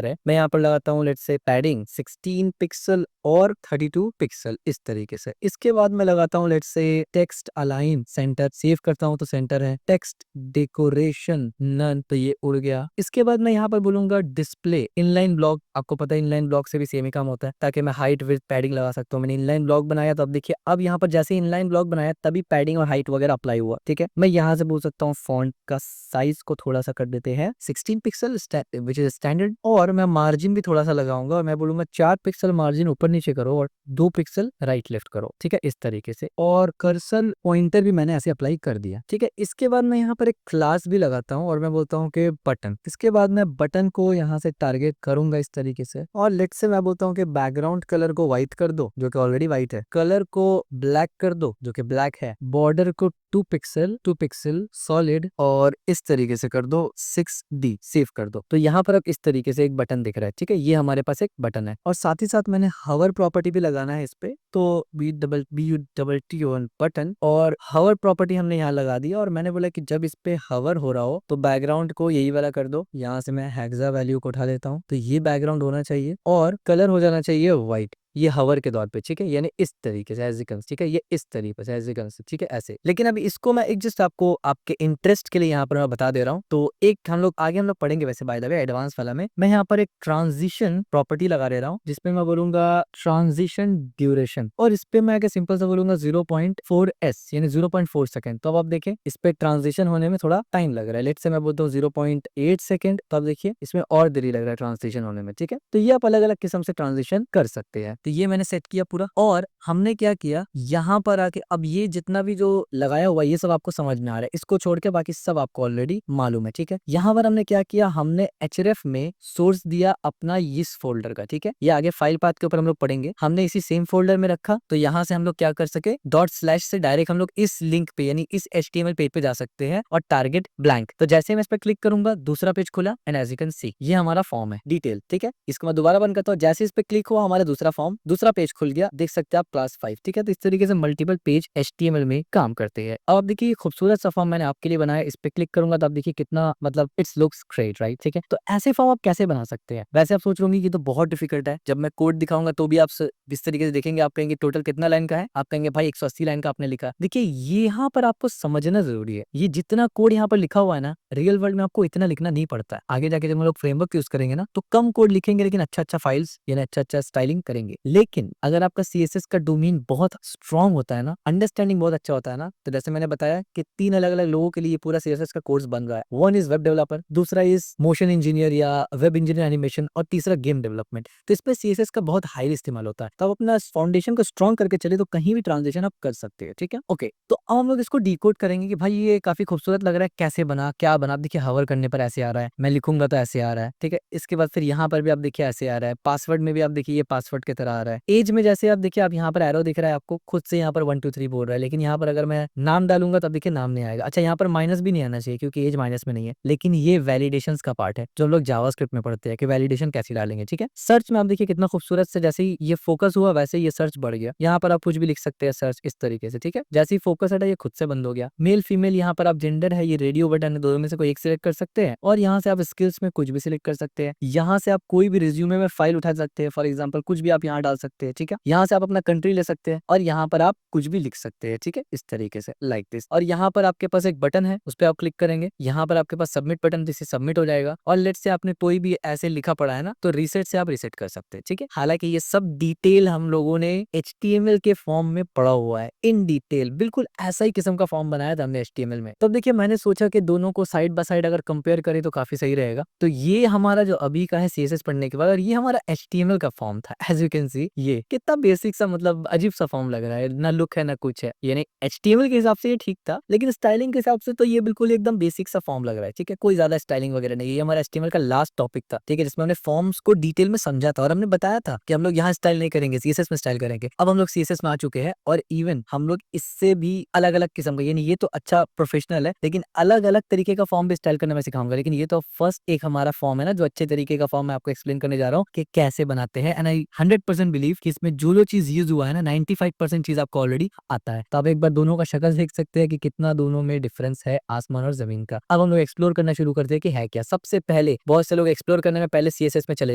Speaker 1: रहे। मैं यहाँ पर लगाता हूँ लेट से पैडिंग 16 पिक्सल और 32 पिक्सल, इस तरीके से। इसके बाद मैं लगाता हूँ लेट से टेक्स्ट अलाइन सेंटर, सेव करता हूँ तो सेंटर है। टेक्स्ट डेकोरेशन नन, तो ये उड़ गया। इसके बाद मैं यहाँ पर बोलूंगा डिस्प्ले इनलाइन ब्लॉक। आपको पता है इनलाइन ब्लॉक से भी सेम ही काम होता है, ताकि मैं हाइट विड्थ पैडिंग लगा सकता हूँ। मैंने इनलाइन ब्लॉक बनाया तो अब देखिए, अब यहाँ पर जैसे इनलाइन ब्लॉक बनाया तभी पैडिंग और हाइट वगैरह अप्लाई हुआ, ठीक है। मैं यहाँ से बोल सकता हूँ फॉन्ट का साइज को थोड़ा सा कर देते हैं 16 पिक्सल विच इज स्टैंडर्ड, और मैं मार्जिन भी थोड़ा सा लगाऊंगा। और मैं बोलूंगा 4 पिक्सल मार्जिन ऊपर नीचे करो और 2 पिक्सल राइट लेफ्ट करो, ठीक है, इस तरीके से। और कर्सर पॉइंटर भी मैंने ऐसे अप्लाई कर दिया, ठीक है। इसके बाद मैं यहाँ पर एक क्लास भी लगाता हूँ और मैं बोलता हूँ कि बटन। इसके बाद मैं बटन को यहाँ से टारगेट करूंगा इस तरीके से, और लेट से मैं बोलता हूँ कि बैकग्राउंड कलर को व्हाइट कर दो जो कि ऑलरेडी व्हाइट है, कलर को ब्लैक कर दो जो कि ब्लैक है, बॉर्डर को 2 पिक्सल सॉलिड, और इस तरीके से कर दो 6D, सेव कर दो। तो यहाँ पर अब इस तरीके से एक बटन दिख रहा है, ठीक है। ये हमारे पास एक बटन है, और साथ ही साथ मैंने हवर प्रॉपर्टी भी लगाना है इस पे। तो BUTTON बटन, और हवर प्रॉपर्टी हमने यहाँ लगा दी। और मैंने बोला कि जब इस पे हवर हो रहा हो तो बैकग्राउंड को यही वाला कर दो। यहाँ से मैं हेक्सा वैल्यू को उठा लेता हूँ, तो ये बैकग्राउंड होना चाहिए, और कलर हो जाना चाहिए व्हाइट, ये हवर के दौर पे, ठीक है। यानी इस तरीके से एज इट कम्स, ठीक है, ये इस तरीके से एज इट कम्स, ठीक है, ऐसे। लेकिन अभी इसको मैं एक जस्ट आपको आपके इंटरेस्ट के लिए यहाँ पर मैं बता दे रहा हूँ। तो एक हम लोग आगे हम लोग पढ़ेंगे वैसे बाय द वे एडवांस वाला में। मैं यहाँ पर एक ट्रांजिशन प्रॉपर्टी लगा दे रहा हूँ जिसपे मैं बोलूंगा ट्रांजिशन ड्यूरेशन, और इस पे मैं सिंपल सा बोलूंगा 0.4s यानी 0.4 सेकंड। तो अब आप देखें इस पे ट्रांजिशन होने में थोड़ा टाइम लग रहा है। लेट से मैं बोलता हूँ 0.8 सेकंड, तो अब देखिए इसमें और देरी लग रहा है ट्रांजिशन होने में, ठीक है। तो ये आप अलग अलग किस्म से ट्रांजिशन कर सकते हैं। तो ये मैंने सेट किया पूरा, और हमने क्या किया यहाँ पर आके, अब ये जितना भी जो लगाया हुआ ये सब आपको समझ में आ रहा है, इसको छोड़ के बाकी सब आपको ऑलरेडी मालूम है, ठीक है। यहाँ पर हमने क्या किया, हमने href में सोर्स दिया अपना इस फोल्डर का, ठीक है। ये आगे फाइल पाथ के ऊपर हम लोग पढ़ेंगे, हमने इसी सेम फोल्डर में रखा, तो यहाँ से हम लोग क्या कर सके, डॉट स्लैश से डायरेक्ट हम लोग इस लिंक पे यानी इस HTML पेज पे जा सकते हैं और टारगेट ब्लैंक। तो जैसे मैं इस पर क्लिक करूंगा दूसरा पेज खुला, and as you can see ये हमारा फॉर्म है डिटेल, ठीक है। इसको मैं दोबारा बंद करता हूँ, जैसे इस पे क्लिक हुआ हमारा दूसरा फॉर्म, दूसरा पेज खुल गया, देख सकते हैं आप क्लास 5, ठीक है। तो इस तरीके से मल्टीपल पेज HTML में काम करते हैं। अब आप देखिए खूबसूरत सा फॉर्म मैंने आपके लिए बनाया, इस पे क्लिक करूंगा तो आप देखिए कितना मतलब इट्स लुक्स ग्रेट, राइट, ठीक है। तो ऐसे फॉर्म आप कैसे बना सकते हैं। वैसे आप सोच रहे होंगे कि तो बहुत डिफिकल्ट है, जब मैं कोड दिखाऊंगा तो भी आप इस तरीके से देखेंगे, आप कहेंगे टोटल कितना लाइन का है, आप कहेंगे भाई 180 लाइन का आपने लिखा। देखिए यहाँ पर आपको समझना जरूरी है, ये जितना कोड यहाँ पर लिखा हुआ है ना, रियल वर्ल्ड में आपको इतना लिखना नहीं पड़ता है। आगे जाके जब हम लोग फ्रेमवर्क यूज करेंगे ना, तो कम कोड लिखेंगे लेकिन अच्छा अच्छा फाइल्स यानी अच्छा अच्छा स्टाइलिंग करेंगे। लेकिन अगर आपका CSS का डोमेन बहुत स्ट्रांग होता है ना, अंडरस्टैंडिंग बहुत अच्छा होता है ना, तो जैसे मैंने बताया कि 3 अलग अलग लोगों के लिए पूरा CSS का कोर्स बन रहा है। वन इज वेब डेवलपर, दूसरा इज मोशन इंजीनियर या वेब इंजीनियर एनिमेशन, और तीसरा गेम डेवलपमेंट। तो इस पे CSS का बहुत हाई इस्तेमाल होता है। तो आप अपना फाउंडेशन को स्ट्रॉन्ग करके चले तो कहीं भी ट्रांजिशन आप कर सकते हैं, ठीक है। ओके, तो अब हम लोग इसको डिकोड करेंगे कि भाई ये काफी खूबसूरत लग रहा है, कैसे बना, क्या बना। देखिए हवर करने पर ऐसे आ रहा है, मैं लिखूंगा तो ऐसे आ रहा है, ठीक है। इसके बाद फिर यहाँ पर भी आप देखिए ऐसे आ रहा है, पासवर्ड में भी आप देखिए ये पासवर्ड की तरह आ रहा है। एज में जैसे आप देखिए, आप यहाँ पर एरो दिख रहा है आपको, खुद से यहाँ पर 1 2 3 बोल रहा है, लेकिन यहाँ पर अगर मैं नाम डालूंगा तब देखिए नाम नहीं आएगा। अच्छा, यहाँ पर माइनस भी नहीं आना चाहिए क्योंकि एज माइनस में नहीं है, लेकिन ये वैलिडेशन का पार्ट है जो हम लोग जावास्क्रिप्ट में पढ़ते हैं कि वैलिडेशन कैसे डालेंगे, ठीक है। सर्च में आप देखिए कितना खूबसूरत से, जैसे ही ये फोकस हुआ वैसे ही ये सर्च बढ़ गया। यहाँ पर आप कुछ भी लिख सकते हैं सर्च इस तरीके से, ठीक है। जैसे ही फोकस हटा ये खुद से बंद हो गया। मेल फीमेल यहाँ पर आप जेंडर है, ये रेडियो बटन है, दोनों में से कोई एक सिलेक्ट कर सकते हैं, और यहाँ से आप स्किल्स में कुछ भी सिलेक्ट कर सकते हैं। यहाँ से आप कोई भी रिज्यूमे में फाइल उठा सकते हैं, फॉर एग्जाम्पल कुछ भी आप यहाँ डाल सकते हैं, ठीक है। यहाँ से आप अपना कंट्री ले सकते हैं, और यहाँ पर आप कुछ भी लिख सकते हैं, ठीक है, इस तरीके से लाइक दिस। और यहाँ पर आपके पास एक बटन है, उस पर आप क्लिक करेंगे, यहाँ पर आपके पास सबमिट बटन, जिससे सबमिट हो जाएगा। और लेट से आपने कोई भी ऐसे लिखा पड़ा है ना, तो रीसेट से आप रीसेट कर सकते हैं, ठीक है। हालांकि ये सब डिटेल हम लोगों ने HTML के फॉर्म में पढ़ा हुआ है, इन डिटेल बिल्कुल ऐसा ही किस्म का फॉर्म बनाया था हमने HTML में। तो देखिए मैंने सोचा कि दोनों को साइड बाय साइड अगर कंपेयर करें तो काफी सही रहेगा। तो ये हमारा जो अभी का है CSS पढ़ने के बाद, और ये हमारा HTML का फॉर्म था। एज यू कैन सी ये कितना बेसिक सा मतलब अजीब सा फॉर्म लग रहा है, ना लुक है ना कुछ है। यानी HTML के हिसाब से ये ठीक था, लेकिन स्टाइलिंग के हिसाब से तो ये बिल्कुल एकदम बेसिक सा फॉर्म लग रहा है, ठीक है। कोई ज्यादा स्टाइलिंग वगैरह नहीं है। ये हमारा HTML का लास्ट टॉपिक था, ठीक है, जिसमें हमने फॉर्म्स को डिटेल में समझा था, और हमने बताया था कि हम लोग यहाँ स्टाइल नहीं करेंगे, CSS में स्टाइल करेंगे। अब हम लोग CSS में आ चुके हैं, और इवन हम लोग इससे भी अलग अलग किस्म का, यानी ये तो अच्छा प्रोफेशनल है, लेकिन अलग अलग तरीके का फॉर्म भी स्टाइल करना मैं सिखाऊंगा। लेकिन ये तो फर्स्ट एक हमारा फॉर्म है ना, जो अच्छे तरीके का फॉर्म मैं आपको एक्सप्लेन करने जा रहा हूँ कि कैसे बनाते हैं। एंड आई 100% बिलीव कि इसमें जो चीज यूज हुआ है ना, 95% चीज आपको ऑलरेडी आता है। तो आप एक बार दोनों का शक्ल देख सकते हैं कि कितना दोनों में डिफरेंस है, आसमान और जमीन का। अब हम लोग एक्सप्लोर करना शुरू करते हैं कि है क्या। सबसे पहले बहुत से लोग एक्सप्लोर करने में पहले CSS में चले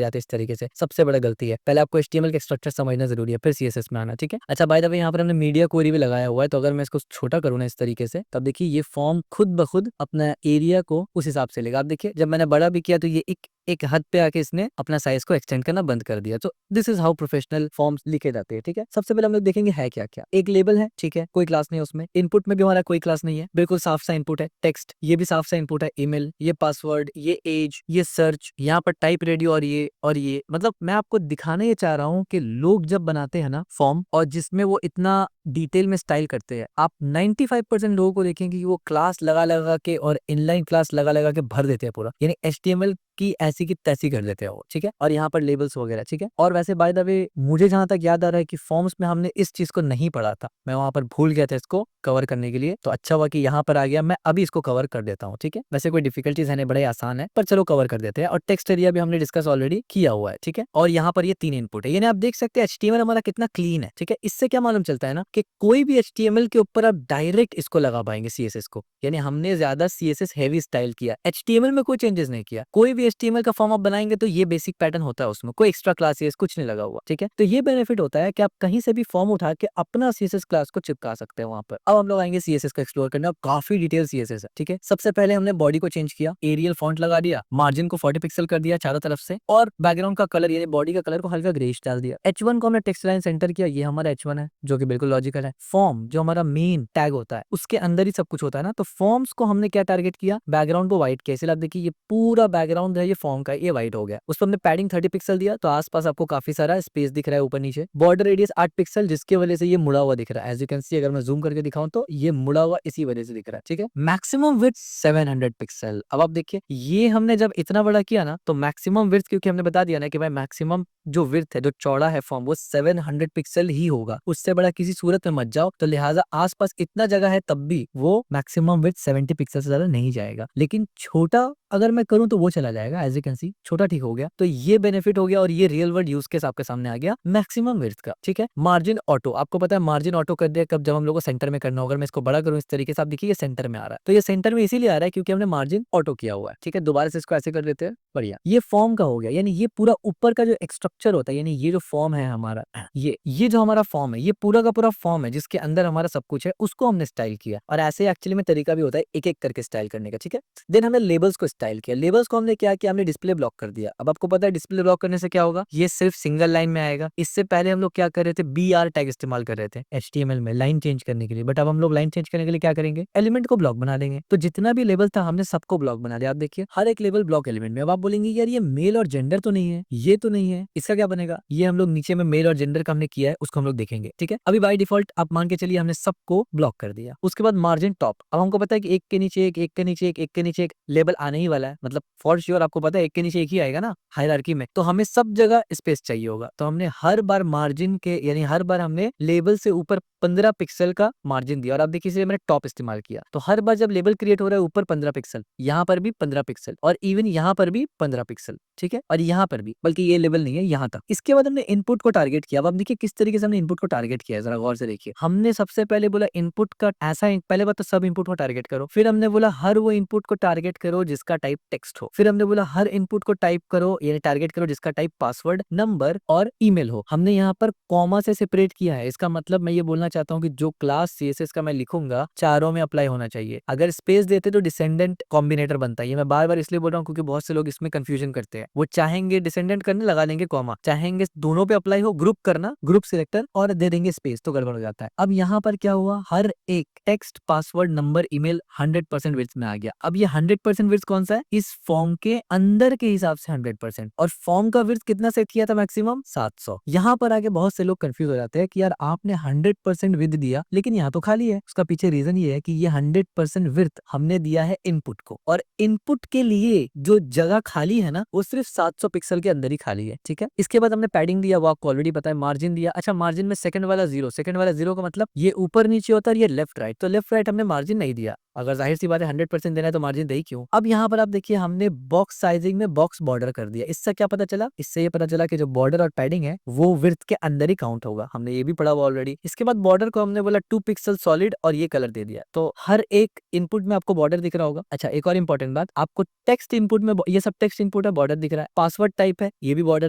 Speaker 1: जाते हैं, इस तरीके से सबसे बड़ा गलती है। पहले आपको HTML का स्ट्रक्चर समझना जरूरी है, फिर CSS में आना, ठीक है। अच्छा, बाय द वे यहाँ पर हमने मीडिया क्वेरी भी लगाया हुआ है, तो अगर मैं इसको छोटा करूँ ना इस तरीके से, तब देखिए ये फॉर्म खुद ब खुद अपना एरिया को उस हिसाब से लेगा। आप देखिए जब मैंने बड़ा भी किया तो ये एक हद पे आके इसने अपना साइज को एक्सटेंड करना बंद कर दिया। तो this is how professional forms लिखे जाते हैं, ठीक है। सबसे पहले हम लोग देखेंगे है क्या क्या। एक लेबल है, ठीक है, कोई क्लास नहीं है उसमें। इनपुट में भी हमारा कोई क्लास नहीं है, बिल्कुल साफ सा इनपुट है। टेक्स्ट ये भी साफ सा इनपुट है। ईमेल, ये पासवर्ड, ये एज, ये सर्च, यहाँ पर टाइप रेडियो, और ये मतलब मैं आपको दिखाना ये चाह रहा हूँ कि लोग जब बनाते हैं ना फॉर्म, और जिसमें वो इतना डिटेल में स्टाइल करते हैं, आप 95% लोगों को देखेंगे कि वो क्लास लगा लगा के और इनलाइन क्लास लगा लगा के भर देते हैं पूरा, यानी HTML की ऐसी की तैसी कर देते हैं वो, ठीक है। और यहाँ पर लेबल्स वगैरह, ठीक है। और वैसे बाय द वे मुझे जहां तक याद आ रहा है कि फॉर्म्स में हमने इस चीज को नहीं पढ़ा था, मैं वहां पर भूल गया था इसको कवर करने के लिए। तो अच्छा हुआ कि यहाँ पर आ गया, मैं अभी इसको कवर कर देता हूँ, ठीक है। वैसे कोई डिफिकल्टीज है नहीं, बड़े आसान है, पर चलो कवर कर देते हैं। और टेक्स्ट एरिया भी हमने डिस्कस ऑलरेडी किया हुआ है, ठीक है। और यहाँ पर ये 3 इनपुट है, यानी आप देख सकते हैं HTML हमारा कितना क्लीन है, ठीक है। इससे क्या मालूम चलता है ना कि कोई भी HTML के ऊपर आप डायरेक्ट इसको लगा पाएंगे CSS को, यानी हमने ज्यादा CSS हैवी स्टाइल किया, HTML में कोई चेंजेस नहीं किया। कोई भी HTML का फॉर्म आप बनाएंगे तो ये बेसिक पैटर्न होता है, उसमें कोई एक्स्ट्रा क्लासेस कुछ नहीं लगा हुआ, ठीक है। तो ये बेनिफिट होता है कि आप कहीं से भी फॉर्म उठा के अपना CSS क्लास को चिपका सकते हैं वहां पर। अब हम लोग आएंगे CSS को एक्सप्लोर करने, और काफी डिटेल CSS है, ठीक है। सबसे पहले हमने बॉडी को चेंज किया, एरियल फॉन्ट लगा दिया, मार्जिन को 40 पिक्सल कर दिया चारों तरफ से, और बैकग्राउंड का कलर यानी बॉडी का कलर को हल्का ग्रेइश डाल दिया। H1 को हमने टेक्स्ट लाइन सेंटर किया, ये हमारा H1 है जो कि बिल्कुल लॉजिकल है। फॉर्म जो हमारा मेन टैग होता है उसके अंदर ही सब कुछ होता है ना, तो फॉर्म्स को हमने क्या टारगेट किया, बैकग्राउंड को व्हाइट किया। इसलिए आप देखिए ये पूरा बैकग्राउंड बैकग्राउंड है ये फॉर्म का, ये व्हाइट हो गया। उस पर हमने पैडिंग 30 पिक्सल दिया तो आसपास आपको काफी सारा स्पेस दिख रहा है ऊपर नीचे। बॉर्डर रेडियस 8 पिक्सल, जिसकी वजह से ये मुड़ा हुआ दिख रहा है। एज यू कैन सी, अगर मैं जूम करके दिखाऊं तो ये मुड़ा हुआ इसी वजह से दिख रहा है, ठीक है। Maximum width 700 pixel. अब आप देखिए, ये हमने जब इतना बड़ा किया ना तो मैक्सिमम विड्थ, क्योंकि हमने बता दिया ना कि भाई मैक्सिमम जो विड्थ है, जो चौड़ा है फॉर्म, वो 700 पिक्सल ही होगा, उससे बड़ा किसी सूरत में मत जाओ। तो लिहाजा आसपास इतना जगह है तब भी वो मैक्सिमम विड्थ 70 पिक्सल से ज्यादा नहीं जाएगा। लेकिन छोटा अगर मैं करूं तो वो चला जाएगा। एज यू कैन सी, छोटा ठीक हो गया। तो ये बेनिफिट हो गया और ये रियल वर्ल्ड यूज केस आपके सामने आ गया मैक्सिमम विड्थ का, ठीक है। मार्जिन ऑटो, आपको पता है मार्जिन ऑटो कर दिया कब, जब हम लोग को सेंटर में करना होगा। मैं इसको बड़ा करूं इस तरीके से, आप देखिए ये सेंटर में आ रहा है। तो ये सेंटर में इसीलिए आ रहा है क्योंकि हमने मार्जिन ऑटो किया हुआ है, ठीक है। दोबारा से इसको ऐसे कर देते हैं, बढ़िया। ये फॉर्म का हो गया, यानी ये पूरा ऊपर का जो स्ट्रक्चर होता है, यानी ये जो फॉर्म है हमारा, ये जो हमारा फॉर्म है, ये पूरा का पूरा फॉर्म है जिसके अंदर हमारा सब कुछ है, उसको हमने स्टाइल किया। और ऐसे एक्चुअली में तरीका भी होता है एक एक करके स्टाइल करने का, ठीक है। देन हमने लेबल्स को स्टाइल किया। लेबल्स को हमने क्या किया, हमने डिस्प्ले ब्लॉक कर दिया। अब आपको पता है डिस्प्ले ब्लॉक करने से क्या होगा, ये सिर्फ सिंगल लाइन में आएगा। इससे पहले हम लोग क्या कर रहे थे, BR टैग इस्तेमाल कर रहे थे HTML में लाइन चेंज करने के लिए। बट अब हम लोग लाइन चेंज करने के लिए क्या करेंगे, एलिमेंट को ब्लॉक बना देंगे। तो जितना भी लेबल था हमने सबको ब्लॉक बना दिया। आप देखिए हर एक लेबल ब्लॉक एलिमेंट में। अब आप बोलेंगे यार ये मेल और जेंडर तो नहीं है, ये तो नहीं है, इसका क्या बनेगा। ये हम लोग नीचे में मेल और जेंडर का हमने किया है, उसको हम लोग देखेंगे, ठीक है। अभी बाय डिफॉल्ट आप मान के चलिए हमने सबको ब्लॉक कर दिया। उसके बाद मार्जिन टॉप। अब हमको पता है कि एक के नीचे एक, एक के नीचे एक, एक के नीचे एक लेबल आने ही वाला है, मतलब फॉर श्योर आपको पता है एक के नीचे एक ही आएगा ना हायरार्की में। तो हमें सब जगह स्पेस चाहिए होगा। तो हमने हर बार मार्जिन के, यानी हर बार हमने लेबल से ऊपर 15 पिक्सल का मार्जिन दिया। और आप देखिए इसलिए मैंने टॉप इस्तेमाल किया। तो हर बार जब लेबल क्रिएट हो रहा है ऊपर 15 पिक्सल, यहाँ पर भी 15 पिक्सल, और इवन यहाँ पर भी 15 पिक्सल, ठीक है। और यहाँ पर भी, बल्कि ये लेवल नहीं है, यहाँ तक। इसके बाद हमने इनपुट को टारगेट किया। अब आप देखिए किस तरीके से हमने इनपुट को टारगेट किया है, जरा गौर से देखिए। हमने सबसे पहले बोला इनपुट का ऐसा, पहले बात तो सब इनपुट को टारगेट करो। फिर हमने बोला हर वो इनपुट को टारगेट करो जिसका टाइप टेक्स्ट हो। फिर हमने बोला हर इनपुट को टाइप करो, यानी टारगेट करो जिसका टाइप पासवर्ड, नंबर और ईमेल हो। हमने यहाँ पर कॉमा से सेपरेट किया है। इसका मतलब मैं ये बोलना चाहता हूँ कि जो क्लास CSS का मैं लिखूंगा चारों में अप्लाई होना चाहिए। अगर स्पेस देते तो डिसेंडेंट कॉम्बिनेटर बनता है। ये मैं बार बार इसलिए बोल रहा हूँ क्योंकि बहुत से लोग इसमें कंफ्यूजन करते हैं। वो चाहेंगे डिसेंडेंट करने, लगा देंगे कॉमा, चाहेंगे दोनों पे अप्लाई हो, ग्रुप करना, ग्रुप सिलेक्टर, और दे देंगे स्पेस, तो गड़बड़ हो जाता है। अब यहाँ पर क्या हुआ, हर एक text, password, number, email 100% width में आ गया। अब ये 100% विड्थ कौन सा है, इस फॉर्म के अंदर के हिसाब से 100%। और फॉर्म का विड्थ कितना सेट किया था, मैक्सिमम 700। यहाँ पर आके बहुत से लोग कंफ्यूज हो जाते हैं कि यार आपने 100% विड्थ दिया लेकिन यहाँ तो खाली है। उसका पीछे रीजन ये है कि ये 100% विड्थ हमने दिया है इनपुट को, और इनपुट के लिए जो जगह खाली है ना वो सिर्फ 700 पिक्सल के अंदर ही खाली है, ठीक है। इसके बाद हमने पैडिंग दिया, वो आपको ऑलरेडी पता है। मार्जिन दिया। अच्छा, मार्जिन में सेकंड वाला जीरो, सेकंड वाला जीरो का मतलब ये ऊपर नीचे होता है, ये लेफ्ट राइट। तो लेफ्ट राइट हमने मार्जिन नहीं दिया। अगर जाहिर सी बात है 100% देना है तो मार्जिन दे ही क्यों। अब यहाँ पर आप देखिए हमने बॉक्स साइजिंग में बॉक्स बॉर्डर कर दिया। इससे क्या पता चला, इससे ये पता चला कि जो बॉर्डर और पैडिंग है वो विड्थ के अंदर ही काउंट होगा। हमने ये भी पढ़ा हुआ ऑलरेडी। इसके बाद बॉर्डर को हमने बोला 2 पिक्सल सॉलिड और ये कलर दे दिया। तो हर एक इनपुट में आपको बॉर्डर दिख रहा होगा। अच्छा, एक और इंपॉर्टेंट बात, आपको टेक्स्ट इनपुट में, ये सब टेक्स्ट इनपुट है, बॉर्डर दिख रहा है। पासवर्ड टाइप है, ये भी बॉर्डर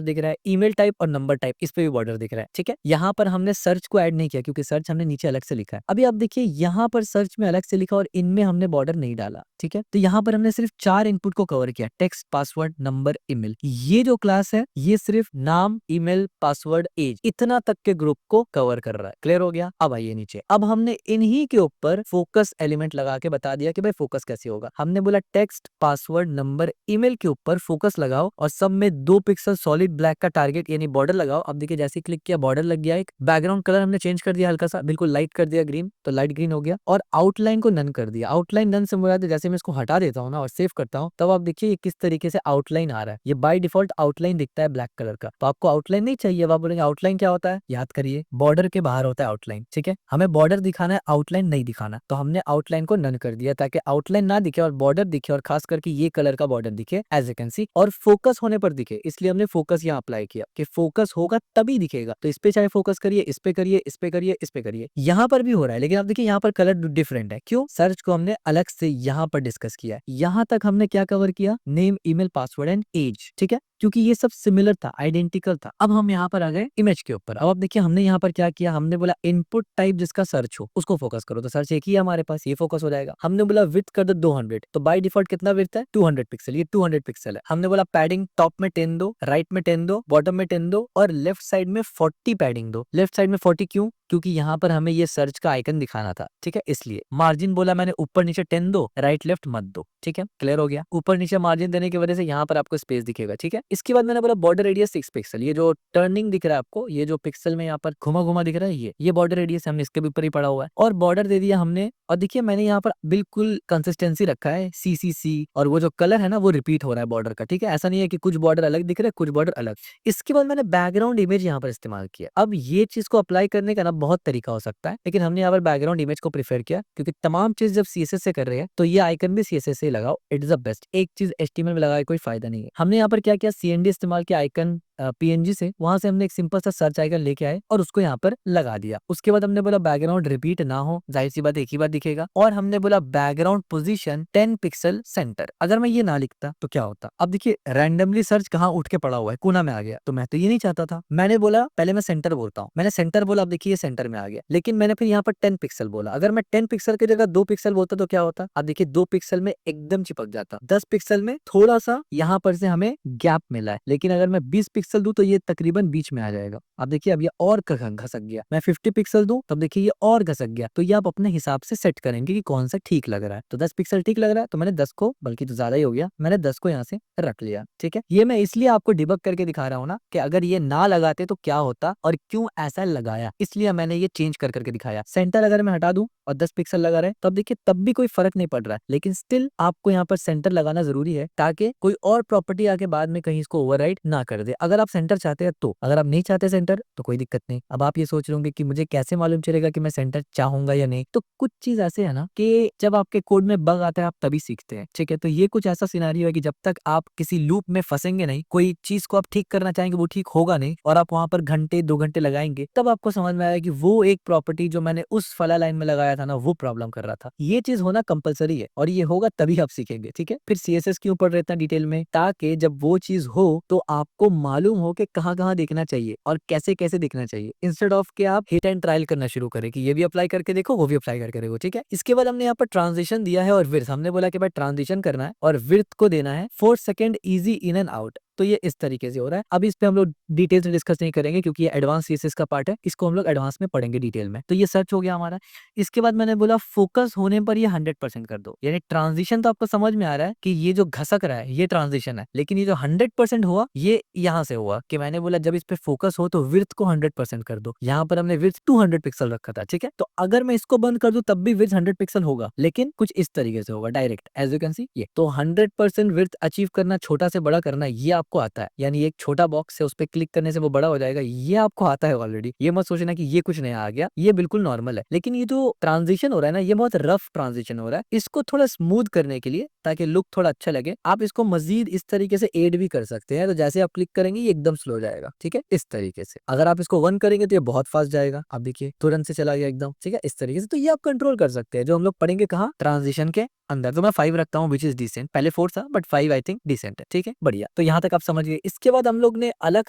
Speaker 1: दिख रहा है। ईमेल टाइप और नंबर टाइप, इस पे भी बॉर्डर दिख रहा है, ठीक है। यहाँ पर हमने सर्च को ऐड नहीं किया क्योंकि सर्च हमने नीचे अलग से लिखा है। अभी आप देखिए यहाँ पर सर्च में अलग से लिखा और इनमें हमने बॉर्डर नहीं डाला, ठीक है। तो यहाँ पर हमने सिर्फ 4 इनपुट को कवर किया, टेक्स्ट, पासवर्ड, नंबर, ईमेल। ये जो क्लास है ये सिर्फ नाम, ईमेल, पासवर्ड, एज, इतना तक के ग्रुप को कवर कर रहा है। क्लियर हो गया। अब आइए नीचे। अब हमने इन्हीं के ऊपर फोकस एलिमेंट लगा के बता दिया कि भाई फोकस कैसे होगा। हमने बोला टेक्स्ट, पासवर्ड, नंबर, ईमेल के ऊपर फोकस लगाओ और सब में 2 पिक्सल सॉलिड ब्लैक का टारगेट यानी बॉर्डर लगाओ। अब देखिए जैसे क्लिक किया बॉर्डर लग गया। एक बैकग्राउंड कलर हमने चेंज कर दिया, हल्का सा बिल्कुल लाइट कर दिया ग्रीन, तो लाइट ग्रीन हो गया। और आउटलाइन को नन कर दिया। आउटलाइन नन से मुराद है, जैसे मैं इसको हटा देता हूँ ना और सेव करता हूँ तब आप देखिए ये किस तरीके से आउटलाइन आ रहा है। ये बाय डिफॉल्ट आउटलाइन दिखता है ब्लैक कलर का। तो आपको आउटलाइन नहीं चाहिए। अब आप बोलेंगे आउटलाइन क्या होता है, याद करिए बॉर्डर के बाहर होता है आउटलाइन, ठीक है। हमें बॉर्डर दिखाना है, आउटलाइन नहीं दिखाना। तो हमने आउटलाइन को नन कर दिया ताकि आउटलाइन ना दिखे और बॉर्डर दिखे, और खास करके ये कलर का बॉर्डर दिखे एज यू कैन सी, और फोकस होने पर दिखे। इसलिए हमने फोकस यहाँ अप्लाई किया कि फोकस होगा तभी दिखेगा। तो इस पे चाहे फोकस करिए, इस पे करिए, इस पे करिए, इस पे करिए। यहाँ पर भी हो रहा है लेकिन आप देखिए यहाँ पर कलर डिफरेंट है। क्यों, सर्च को हमने अलग से यहाँ पर डिस्कस किया है। यहाँ तक हमने क्या कवर किया, name, email, password and age, ठीक है। क्योंकि ये सब सिमिलर था, आइडेंटिकल था। अब हम यहाँ पर आ गए इमेज के ऊपर। अब आप देखिए हमने यहाँ पर क्या किया, हमने बोला इनपुट टाइप जिसका सर्च हो उसको फोकस करो, तो सर्च एक ही है हमारे पास, ये फोकस हो जाएगा। हमने बोला विड्थ कर दो 200, तो बाय डिफॉल्ट कितना विड्थ है 200 पिक्सल, ये 200 पिक्सल है। हमने बोला पैडिंग टॉप में 10 दो, राइट में 10 दो, बॉटम में 10 दो और लेफ्ट साइड में 40 पैडिंग दो। लेफ्ट साइड में 40 क्यों? क्योंकि यहाँ पर हमें ये सर्च का आइकन दिखाना था, ठीक है, इसलिए। मार्जिन बोला मैंने ऊपर नीचे 10 दो, राइट लेफ्ट मत दो, ठीक है, क्लियर हो गया। ऊपर नीचे मार्जिन देने की वजह से यहाँ पर आपको स्पेस दिखेगा, ठीक है। इसके बाद मैंने बोला बॉर्डर रेडियस 6 पिक्सल, ये जो टर्निंग दिख रहा है आपको, ये जो पिक्सल में यहाँ पर घुमा घुमा दिख रहा है, ये बॉर्डर रेडियस हमने इसके भी ऊपर ही पड़ा हुआ है और बॉर्डर दे दिया हमने। और देखिए मैंने यहाँ पर बिल्कुल कंसिस्टेंसी रखा है, CCC, और वो जो कलर है ना वो रिपीट हो रहा है बॉर्डर का, ठीक है। ऐसा नहीं है कि कुछ बॉर्डर अलग दिख रहे हैं, कुछ बॉर्डर अलग। इसके बाद मैंने बैकग्राउंड इमेज यहाँ पर इस्तेमाल किया। अब ये चीज को अप्लाई करने का ना बहुत तरीका हो सकता है, लेकिन हमने यहाँ पर बैकग्राउंड इमेज को प्रीफर किया क्योंकि तमाम चीज जब CSS से कर रहे हैं तो ये आइकन भी CSS से ही लगाओ, इट इज द बेस्ट। एक चीज HTML में लगाए कोई फायदा नहीं है। हमने यहाँ पर क्या किया, CND इस्तेमाल किया आइकन PNG से, वहां से हमने एक सिंपल सा सर्च आइकन लेके आए और उसको यहाँ पर लगा दिया। उसके बाद हमने बोला बैकग्राउंड रिपीट ना हो, जाहिर सी बात एक ही बार दिखेगा, और हमने बोला बैकग्राउंड पोजीशन 10 पिक्सल सेंटर। अगर मैं ये ना लिखता तो क्या होता? अब देखिए रैंडमली सर्च कहाँ उठ के पड़ा हुआ है, कोना में आ गया, तो मैं तो ये नहीं चाहता था। मैंने बोला पहले मैं सेंटर बोलता हूँ, मैंने सेंटर बोला, अब देखिए ये सेंटर में आ गया, लेकिन मैंने फिर यहाँ पर 10 पिक्सल बोला। अगर मैं 10 पिक्सल की जगह 2 पिक्सल बोलता तो क्या होता? अब देखिए 2 पिक्सल में एकदम चिपक जाता, 10 पिक्सल में थोड़ा सा यहाँ पर से हमें गैप मिला है, लेकिन अगर मैं 20 पिक्सल दूं तो ये तकरीबन बीच में आ जाएगा। अब देखिए अब ये और घसक गया। मैं 50 पिक्सल दूं तब देखिए ये और घसक गया। तो ये आप अपने हिसाब से सेट करेंगे कि कौन सा ठीक लग रहा है। तो 10 पिक्सल ठीक लग रहा है तो मैंने 10 को, बल्कि तो ज्यादा ही हो गया, मैंने 10 को यहाँ से रख लिया, ठीक है। ये मैं इसलिए आपको डिबग करके दिखा रहा हूँ ना कि अगर ये ना लगाते तो क्या होता और क्यों ऐसा लगाया, इसलिए मैंने ये चेंज कर करके दिखाया। सेंटर अगर मैं हटा दूं और 10 पिक्सल लगा रहे तब देखिए तब भी कोई फर्क नहीं पड़ रहा है, लेकिन स्टिल आपको यहाँ पर सेंटर लगाना जरूरी है ताकि कोई और प्रॉपर्टी आके बाद में कहीं इसको ओवरराइड ना कर दे। अगर आप सेंटर चाहते हैं तो, अगर आप नहीं चाहते सेंटर तो कोई दिक्कत नहीं। अब आप ये सोच रहे होंगे कि मुझे कैसे मालूम चलेगा कि मैं सेंटर चाहूंगा या नहीं, तो कुछ चीज ऐसे है ना कि जब आपके कोड में बग आता है आप तभी सीखते हैं, ठीक है। तो ये कुछ ऐसा सिनेरियो है कि जब तक आप किसी लूप में फंसेंगे नहीं, कोई चीज को आप ठीक करना चाहेंगे वो ठीक होगा नहीं, और आप वहां पर घंटे 2 घंटे लगाएंगे, तब आपको समझ में आएगा कि वो एक प्रॉपर्टी जो मैंने उस फला लाइन में लगाया था ना वो प्रॉब्लम कर रहा था। ये चीज होना कंपलसरी है और ये होगा तभी आप सीखेंगे, ठीक है। फिर CSS क्यों पढ़ रहे थे डिटेल में? ताकि जब वो चीज हो तो आपको मालूम हो कि कहाँ कहाँ देखना चाहिए और कैसे कैसे देखना चाहिए, इंस्टेड ऑफ के आप हिट एंड ट्रायल करना शुरू करें कि ये भी अप्लाई करके देखो वो भी अप्लाई करके देखो, ठीक है। इसके बाद हमने यहाँ पर ट्रांजिशन दिया है और विड्थ, हमने बोला कि भाई ट्रांजिशन करना है और विड्थ को देना है 4 second easy in and out. तो ये इस तरीके से हो रहा है। अब इस पे हम लोग डिटेल से डिस्कस नहीं करेंगे क्योंकि ये एडवांस CSS का पार्ट है, इसको हम लोग एडवांस में पढ़ेंगे डिटेल में। तो ये सर्च हो गया हमारा। इसके बाद मैंने बोला फोकस होने पर ये 100% कर दो, यानी ट्रांजिशन तो आपको समझ में आ रहा है कि ये जो घसक रहा है ये ट्रांजिशन है, लेकिन ये जो 100% हुआ ये यहाँ से हुआ कि मैंने बोला जब इस पे फोकस हो तो विड्थ को 100% कर दो। यहाँ पर हमने विड्थ 200 पिक्सल रखा था, ठीक है। तो अगर मैं इसको बंद कर दूं तब भी विड्थ 100 पिक्सल होगा, लेकिन कुछ इस तरीके से होगा direct, as you can see. ये तो 100% विड्थ अचीव करना, छोटा से बड़ा करना, ये आपको आता है। यानी एक छोटा बॉक्स है उस पर क्लिक करने से वो बड़ा हो जाएगा, ये आपको आता है ऑलरेडी। ये मत सोचना कि ये कुछ नया आ गया, ये बिल्कुल नॉर्मल है। लेकिन ये जो ट्रांजिशन हो रहा है ना ये बहुत रफ ट्रांजिशन हो रहा है। इसको थोड़ा स्मूथ करने के लिए, ताकि लुक थोड़ा अच्छा लगे, आप इसको मजीद इस तरीके से एड भी कर सकते हैं। तो जैसे आप क्लिक करेंगे ये एकदम स्लो जाएगा, ठीक है, इस तरीके से। अगर आप इसको 1 करेंगे तो ये बहुत फास्ट जाएगा, आप देखिए तुरंत से चला गया एकदम, ठीक है, इस तरीके से। तो ये आप कंट्रोल कर सकते हैं, जो हम लोग पढ़ेंगे कहाँ, ट्रांजिशन के अंदर। तो मैं 5 रखता हूँ विच इज डिसेंट, पहले 4 था बट 5 आई थिंक डिसेंट है, ठीक है, बढ़िया। तो यहाँ तक आप समझ गए। इसके बाद हम लोग ने अलग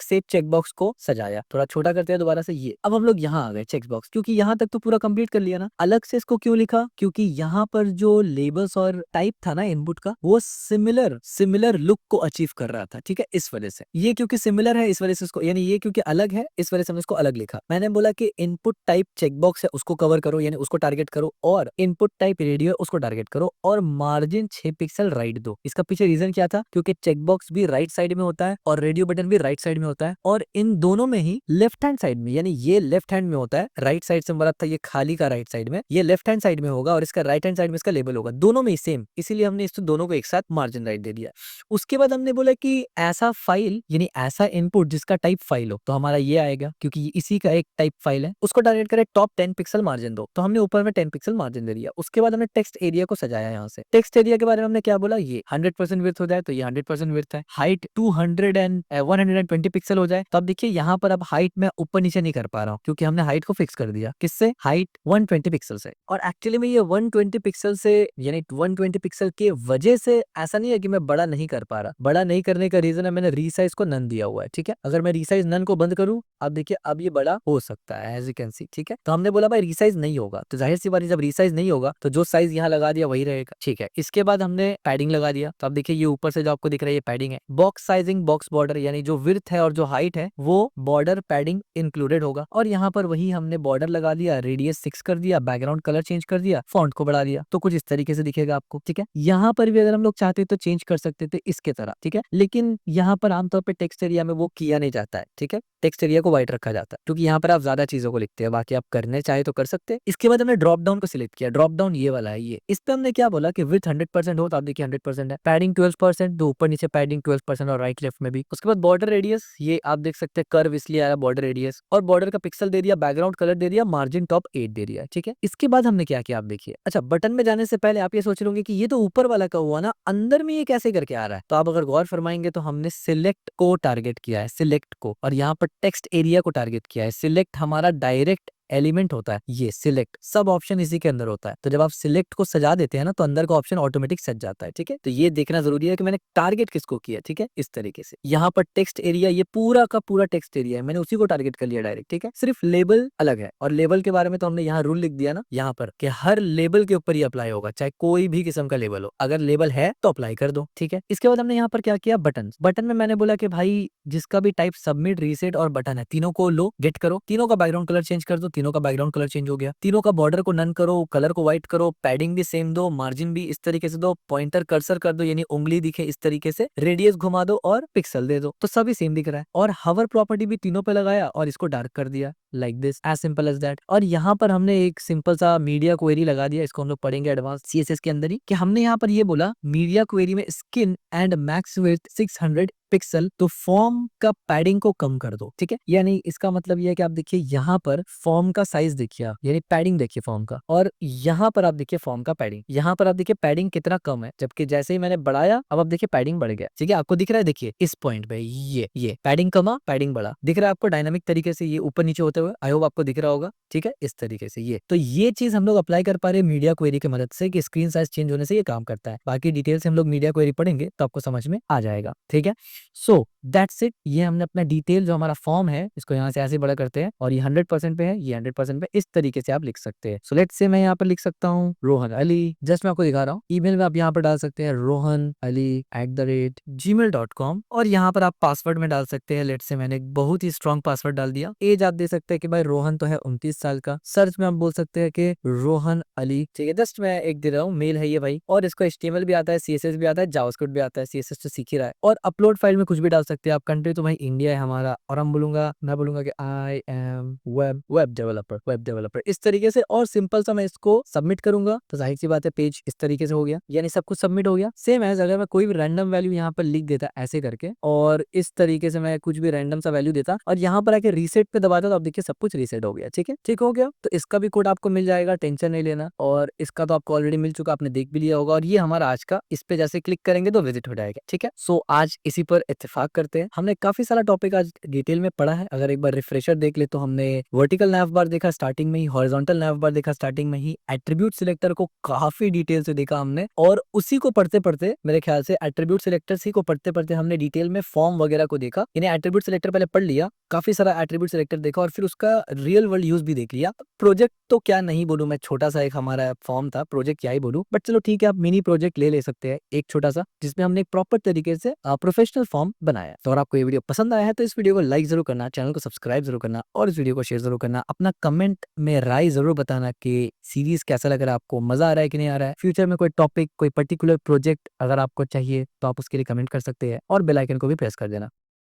Speaker 1: से चेकबॉक्स को सजाया, थोड़ा छोटा करते हैं दोबारा से। ये अब हम लोग यहाँ आ गए चेकबॉक्स, क्योंकि यहाँ तक तो पूरा कंप्लीट कर लिया ना। अलग से इसको क्यों लिखा? क्योंकि यहाँ पर जो लेबल्स और टाइप था ना इनपुट का, वो सिमिलर लुक को अचीव कर रहा था, ठीक है, इस वजह से। ये क्योंकि सिमिलर है इस वजह से उसको, यानी ये क्योंकि अलग है इस वजह से हमने इसको अलग लिखा। मैंने बोला कि इनपुट टाइप चेकबॉक्स है उसको कवर करो, यानी उसको टारगेट करो, और इनपुट टाइप रेडियो है उसको टारगेट करो, और मार्जिन 6 पिक्सल राइट दो। इसका पीछे रीजन क्या था? क्योंकि चेकबॉक्स भी राइट साइड में होता है और रेडियो बटन भी राइट साइड में होता है, और इन दोनों में ही लेफ्ट हैंड साइड में, यानी ये लेफ्ट हैंड में होता है, राइट साइड से मतलब था ये खाली का राइट साइड में, ये लेफ्ट हैंड साइड में होगा और इसका राइट हैंड साइड में इसका लेबल होगा, दोनों में ही सेम। इसीलिए हमने इस दोनों को एक साथ मार्जिन राइट दे दिया। उसके बाद हमने बोला कि ऐसा फाइल, यानी ऐसा इनपुट जिसका टाइप फाइल हो, तो हमारा ये आएगा क्योंकि इसी का एक टाइप फाइल है, उसको टारगेट करे, टॉप 10 पिक्सल मार्जिन दो। तो हमने ऊपर में 10 पिक्सल मार्जिन दे दिया। उसके बाद हमने टेक्स्ट एरिया को सजाया। यहाँ से टेक्स्ट एरिया के बारे में हमने क्या बोला, ये 100% विड्थ हो जाए तो ये 100% विड्थ है, हाइट 200 एंड 120 पिक्सल हो जाए, तो अब देखिए यहाँ पर अब हाइट में ऊपर नीचे नहीं कर पा रहा हूँ क्योंकि हमने हाइट को फिक्स कर दिया। किससे? हाइट 120 पिक्सल से। और एक्चुअली में ये 120 पिक्सल से यानी 120 पिक्सल के वजह से ऐसा नहीं है कि मैं बड़ा नहीं कर पा रहा। बड़ा नहीं करने का रीजन है मैंने रीसाइज को नन दिया हुआ है, ठीक है। अगर मैं रीसाइज नन को बंद करूं, अब देखिए अब ये बड़ा हो सकता है एज यू कैन सी, ठीक है। तो हमने बोला भाई रीसाइज नहीं होगा, तो जाहिर सी बात है जब रीसाइज नहीं होगा तो जो साइज यहाँ लगा दिया वही रहेगा, ठीक है। इसके बाद हमने पैडिंग लगा दिया, तो अब देखिए ये ऊपर से जो आपको दिख रहा है ये पैडिंग है। बॉक्स साइजिंग बॉक्स बॉर्डर यानी जो विड्थ है और जो हाइट है वो बॉर्डर पैडिंग इंक्लूडेड होगा। और यहाँ पर वही हमने बॉर्डर लगा दिया, रेडियस 6 कर दिया, बैकग्राउंड कलर चेंज कर दिया, फॉन्ट को बढ़ा दिया, तो कुछ इस तरीके से दिखेगा आपको, ठीक है। यहाँ पर भी अगर हम लोग चाहते तो चेंज कर सकते थे इसके तरह, ठीक है, लेकिन यहाँ पर आमतौर पर टेक्स्ट एरिया में वो किया नहीं जाता है, ठीक है। टेक्स्ट एरिया को वाइट रखा जाता है क्योंकि यहाँ पर आप ज्यादा चीजों को लिखते हैं, बाकी आप करने चाहे तो कर सकते हैं। इसके बाद हमने ड्रॉप डाउन को सिलेक्ट किया, ड्रॉप डाउन ये वाला है ये। इस पे हमने क्या बोला कि विड्थ 100% हो, तो आप देखिए 100% है। पैडिंग 12%, तो ऊपर नीचे पैडिंग 12% और राइट लेफ्ट में भी। उसके बाद बॉर्डर रेडियस, ये आप देख सकते हैं कर्व इसलिए आया बॉर्डर रेडियस, और बॉर्डर का पिक्सल दे दिया, बैकग्राउंड कलर दे दिया, मार्जिन टॉप 8 दे दिया, ठीक है। इसके बाद हमने क्या किया आप देखिए। अच्छा, बटन में जाने से पहले आप ये सोच लोगे कि ये तो ऊपर वाला का हुआ ना, अंदर में ये कैसे करके आ रहा है। तो आप अगर गौर फरमाएंगे तो हमने सिलेक्ट को टारगेट किया है, सिलेक्ट को, और यहाँ पर टेक्स्ट एरिया को टारगेट किया है। सिलेक्ट हमारा डायरेक्ट एलिमेंट होता है, ये सिलेक्ट सब ऑप्शन इसी के अंदर होता है। तो जब आप सिलेक्ट को सजा देते हैं ना तो अंदर का ऑप्शन ऑटोमेटिक सज जाता है, ठीक है। तो ये देखना जरूरी है कि मैंने टारगेट किसको किया, ठीक है। इस तरीके से यहाँ पर टेक्स्ट एरिया, ये पूरा का पूरा टेक्स्ट एरिया है, मैंने उसी को टारगेट कर लिया डायरेक्ट, ठीक है। सिर्फ लेबल अलग है, और लेबल के बारे में तो हमने यहाँ रूल लिख दिया ना यहाँ पर कि हर लेबल के ऊपर ये अप्लाई होगा, चाहे कोई भी किस्म का लेबल हो। अगर लेबल है तो अप्लाई कर दो, ठीक है। इसके बाद हमने यहाँ पर क्या किया, बटन। बटन में मैंने बोला कि भाई जिसका भी टाइप सबमिट, रीसेट और बटन है, तीनों को लो, गेट करो, तीनों का बैकग्राउंड कलर चेंज कर दो, तीनों का बैकग्राउंड कलर चेंज हो गया। तीनों का बॉर्डर को नन करो, कलर को व्हाइट करो, पैडिंग भी सेम दो, मार्जिन भी इस तरीके से दो, पॉइंटर कर्सर कर दो यानी उंगली दिखे इस तरीके से, रेडियस घुमा दो और पिक्सल दे दो, तो सभी सेम दिख रहा है। और हवर प्रॉपर्टी भी तीनों पे लगाया और इसको डार्क कर दिया, like this, as simple as that. और यहाँ पर हमने एक सिंपल सा मीडिया क्वेरी लगा दिया, इसको हम लोग पढ़ेंगे एडवांस सीएसएस के अंदर ही, कि हमने यहाँ पर ये बोला मीडिया क्वेरी में skin and max width 600 pixel, तो फॉर्म का पैडिंग को कम कर दो, ठीक है। यानी इसका मतलब ये है कि आप देखिए यहाँ पर फॉर्म का साइज देखिए आप, यानी पैडिंग देखिए फॉर्म का, और यहाँ पर आप देखिए फॉर्म का पैडिंग, यहाँ पर आप देखिए पैडिंग कितना कम है, जबकि जैसे ही मैंने बढ़ाया अब आप देखिए पैडिंग बढ़ गया, ठीक है। आपको दिख रहा है, देखिए इस पॉइंट पे ये पैडिंग कमा पैडिंग बढ़ा, दिख रहा है आपको डायनामिक तरीके से ये ऊपर नीचे होते हुए, आई होप आपको दिख रहा होगा, ठीक है। इस तरीके से ये, तो ये चीज हम लोग अप्लाई कर पा रहे हैं मीडिया क्वेरी की मदद से कि स्क्रीन साइज चेंज होने से ये काम करता है। बाकी डिटेल से हम लोग मीडिया क्वेरी पढ़ेंगे तो आपको समझ में आ जाएगा, ठीक है। सो दैट्स इट, ये हमने अपना डिटेल जो हमारा फॉर्म है इसको यहाँ से ऐसे बड़ा करते हैं, और ये 100% पे है, ये 100% पे, इस तरीके से आप लिख सकते हैं। सो लेट्स से मैं यहाँ पर लिख सकता हूँ रोहन अली, जस्ट मैं आपको दिखा रहा हूँ। ईमेल में आप यहाँ पर डाल सकते हैं rohanali@gmail.com, और यहाँ पर आप पासवर्ड में डाल सकते हैं, लेट्स से मैंने एक बहुत ही स्ट्रॉन्ग पासवर्ड डाल दिया। एज आप दे सकते हैं कि भाई रोहन तो है 29 साल का। सर्च में आप बोल सकते हैं कि रोहन अली, ठीक है। जस्ट मैं एक दे रहा हूँ, मेल है ये भाई, और इसको HTML भी आता है, CSS भी आता है, जावास्क्रिप्ट भी आता है, CSS तो सीख ही रहा है। और अपलोड फाइल में कुछ भी डाल सकते हैं आप। कंट्री तो भाई इंडिया है हमारा, और मैं बोलूंगा कि आई एम वेब डेवलपर, इस तरीके से। और सिंपल सा मैं इसको सबमिट करूंगा तो जाहिर सी बात है पेज इस तरीके से हो गया, यानी सब कुछ सबमिट हो गया। सेम एज अगर मैं कोई भी रैंडम वैल्यू यहाँ पर लिख देता ऐसे करके, और इस तरीके से मैं कुछ भी रैंडम सा वैल्यू देता और यहाँ पर आके रीसेट पे दबाता, तो आप देखिए सब कुछ रीसेट हो गया, ठीक है। ठीक हो गया, तो इसका भी कोड आपको मिल जाएगा, टेंशन नहीं लेना। और इसका तो आपको ऑलरेडी मिल चुका, आपने देख भी लिया होगा। और ये हमारा आज का, इस पे जैसे क्लिक करेंगे तो विजिट हो जाएगा, ठीक है। सो आज इसी पर इत्तेफाक करते हैं। हमने काफी सारा टॉपिक आज डिटेल में पढ़ा है। अगर एक बार रिफ्रेशर देख ले तो हमने वर्टिकल नैव बार देखा स्टार्टिंग में ही, हॉरिजॉन्टल नैव बार देखा स्टार्टिंग में ही, एट्रीब्यूट सिलेक्टर को काफी डिटेल से देखा हमने, और उसी को पढ़ते पढ़ते मेरे ख्याल से एट्रीब्यूट सिलेक्टर ही को पढ़ते पढ़ते हमने डिटेल में फॉर्म वगैरह को देखा। यानी एट्रीब्यूट सिलेक्टर पहले पढ़ लिया, काफी सारा एट्रीब्यूट सिलेक्टर देखा, और फिर उसका रियल वर्ल्ड यूज भी देख लिया। प्रोजेक्ट तो क्या नहीं बोलूं मैं, छोटा सा एक हमारा फॉर्म था, प्रोजेक्ट क्या ही बोलूं, बट चलो ठीक है, आप मिनी प्रोजेक्ट ले सकते हैं एक छोटा सा, जिसमें हमने एक प्रॉपर तरीके से प्रोफेशनल फॉर्म बनाया। तो अगर आपको ये वीडियो पसंद आया है तो इस वीडियो को लाइक जरूर करना, चैनल को सब्सक्राइब जरूर करना, और इस वीडियो को शेयर जरूर करना। अपना कमेंट में राय जरूर बताना कि सीरीज कैसा लग रहा है आपको, मजा आ रहा है कि नहीं आ रहा है। फ्यूचर में कोई टॉपिक, कोई पर्टिकुलर प्रोजेक्ट अगर आपको चाहिए तो आप उसके लिए कमेंट कर सकते हैं, और बेल आइकन को भी प्रेस कर देना।